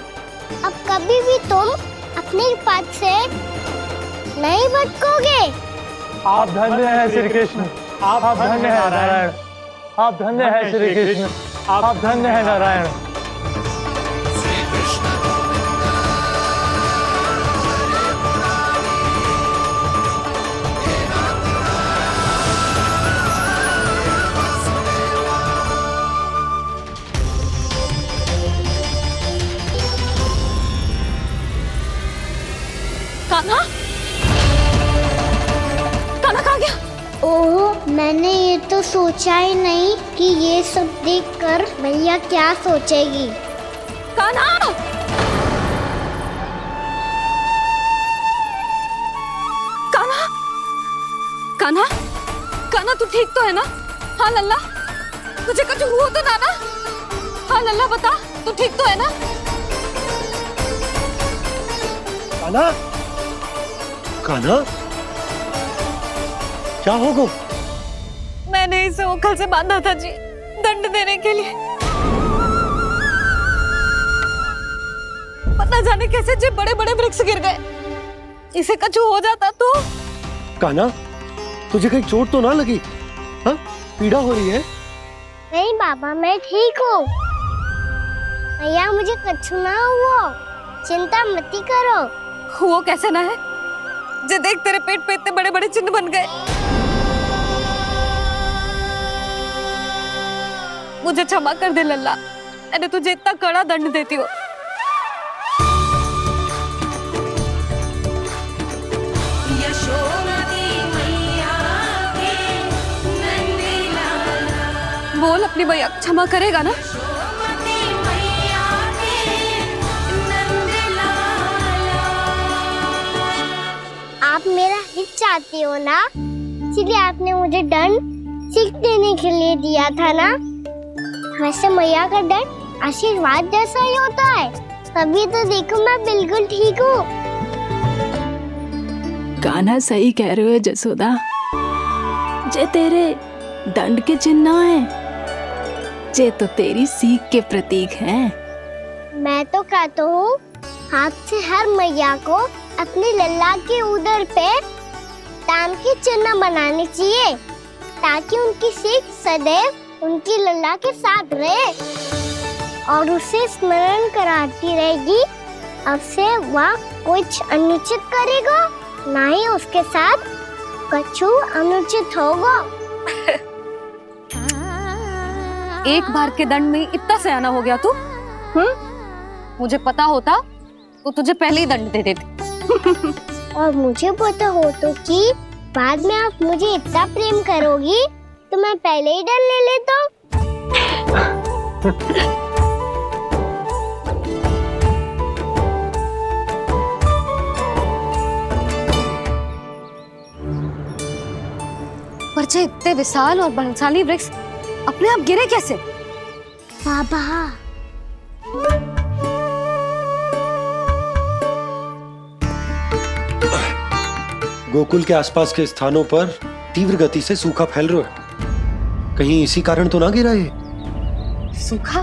अब कभी भी तुम अपने पद से नहीं भटकोगे। आप धन्य हैं श्री कृष्ण, आप धन्य हैं नारायण, आप धन्य हैं श्री कृष्ण, आप धन्य हैं नारायण। कान्हा, कान्हा कहाँ गया? ओह, मैंने ये तो सोचा ही नहीं कि ये सब देखकर भैया क्या सोचेगी। कान्हा! कान्हा! कान्हा! कान्हा तू ठीक तो है ना? हाँ लल्ला, तुझे कुछ हुआ तो ना? हाँ लल्ला बता, तू ठीक तो है ना? कान्हा, कान्हा, क्या होगा? मैंने इसे ओखल से बांधा था जी, दंड देने के लिए। पता जाने कैसे जो बड़े बड़े वृक्ष गिर गए, इसे कुछ हो जाता तो। कान्हा, तुझे कहीं चोट तो ना लगी? हाँ, पीड़ा हो रही है? नहीं बाबा, मैं ठीक हूँ। भैया मुझे कुछ ना हुआ, चिंता मत करो। वो कैसे ना है? जे देख तेरे पेट पे इतने बड़े बड़े चिन्ह बन गए। मुझे क्षमा कर दे लल्ला, मैंने तुझे इतना कड़ा दंड देती हूँ। बोल अपनी भैया क्षमा करेगा ना? आप मेरा हित चाहते हो ना, इसलिए आपने मुझे दंड सीख देने के लिए दिया था ना। वैसे मैया का दंड आशीर्वाद जैसा ही होता है, तभी तो देखो मैं बिल्कुल ठीक हूँ। कान्हा सही कह रहे हो जसोदा, जे तेरे दंड के चिन्ह ना है, जे तो तेरी सीख के प्रतीक हैं। मैं तो कहता हूँ हाथ से हर मैया को अपनी लल्ला के उदर पे ताम के चिन्ह बनाने चाहिए, ताकि उनकी सीख सदैव उनकी लल्ला के साथ रहे और उसे स्मरण कराती रहेगी। अब से वह कुछ अनुचित करेगा, ना ही उसके साथ कछु अनुचित होगा। एक बार के दंड में इतना सयाना हो गया तू? मुझे पता होता तो तुझे पहले ही दंड दे देती। और मुझे पता हो तो कि बाद में आप मुझे इतना प्रेम करोगी तो मैं पहले ही दंड ले लेता। पर जे इतने विशाल और बलशाली वृक्ष अपने आप गिरे कैसे? बाबा, गोकुल के आसपास के स्थानों पर तीव्र गति से सूखा फैल रहा है। कहीं इसी कारण तो ना गिरा ये? सूखा?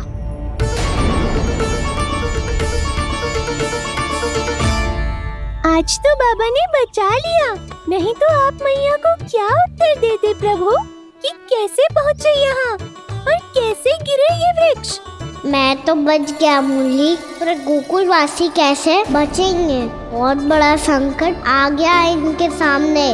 आज तो बाबा ने बचा लिया, नहीं तो आप मैया को क्या उत्तर देते प्रभु कि कैसे पहुँचे यहाँ और कैसे गिरे ये वृक्ष? मैं तो बच गया मूली, पर गोकुल वासी कैसे बचेंगे? बहुत बड़ा संकट आ गया इनके सामने।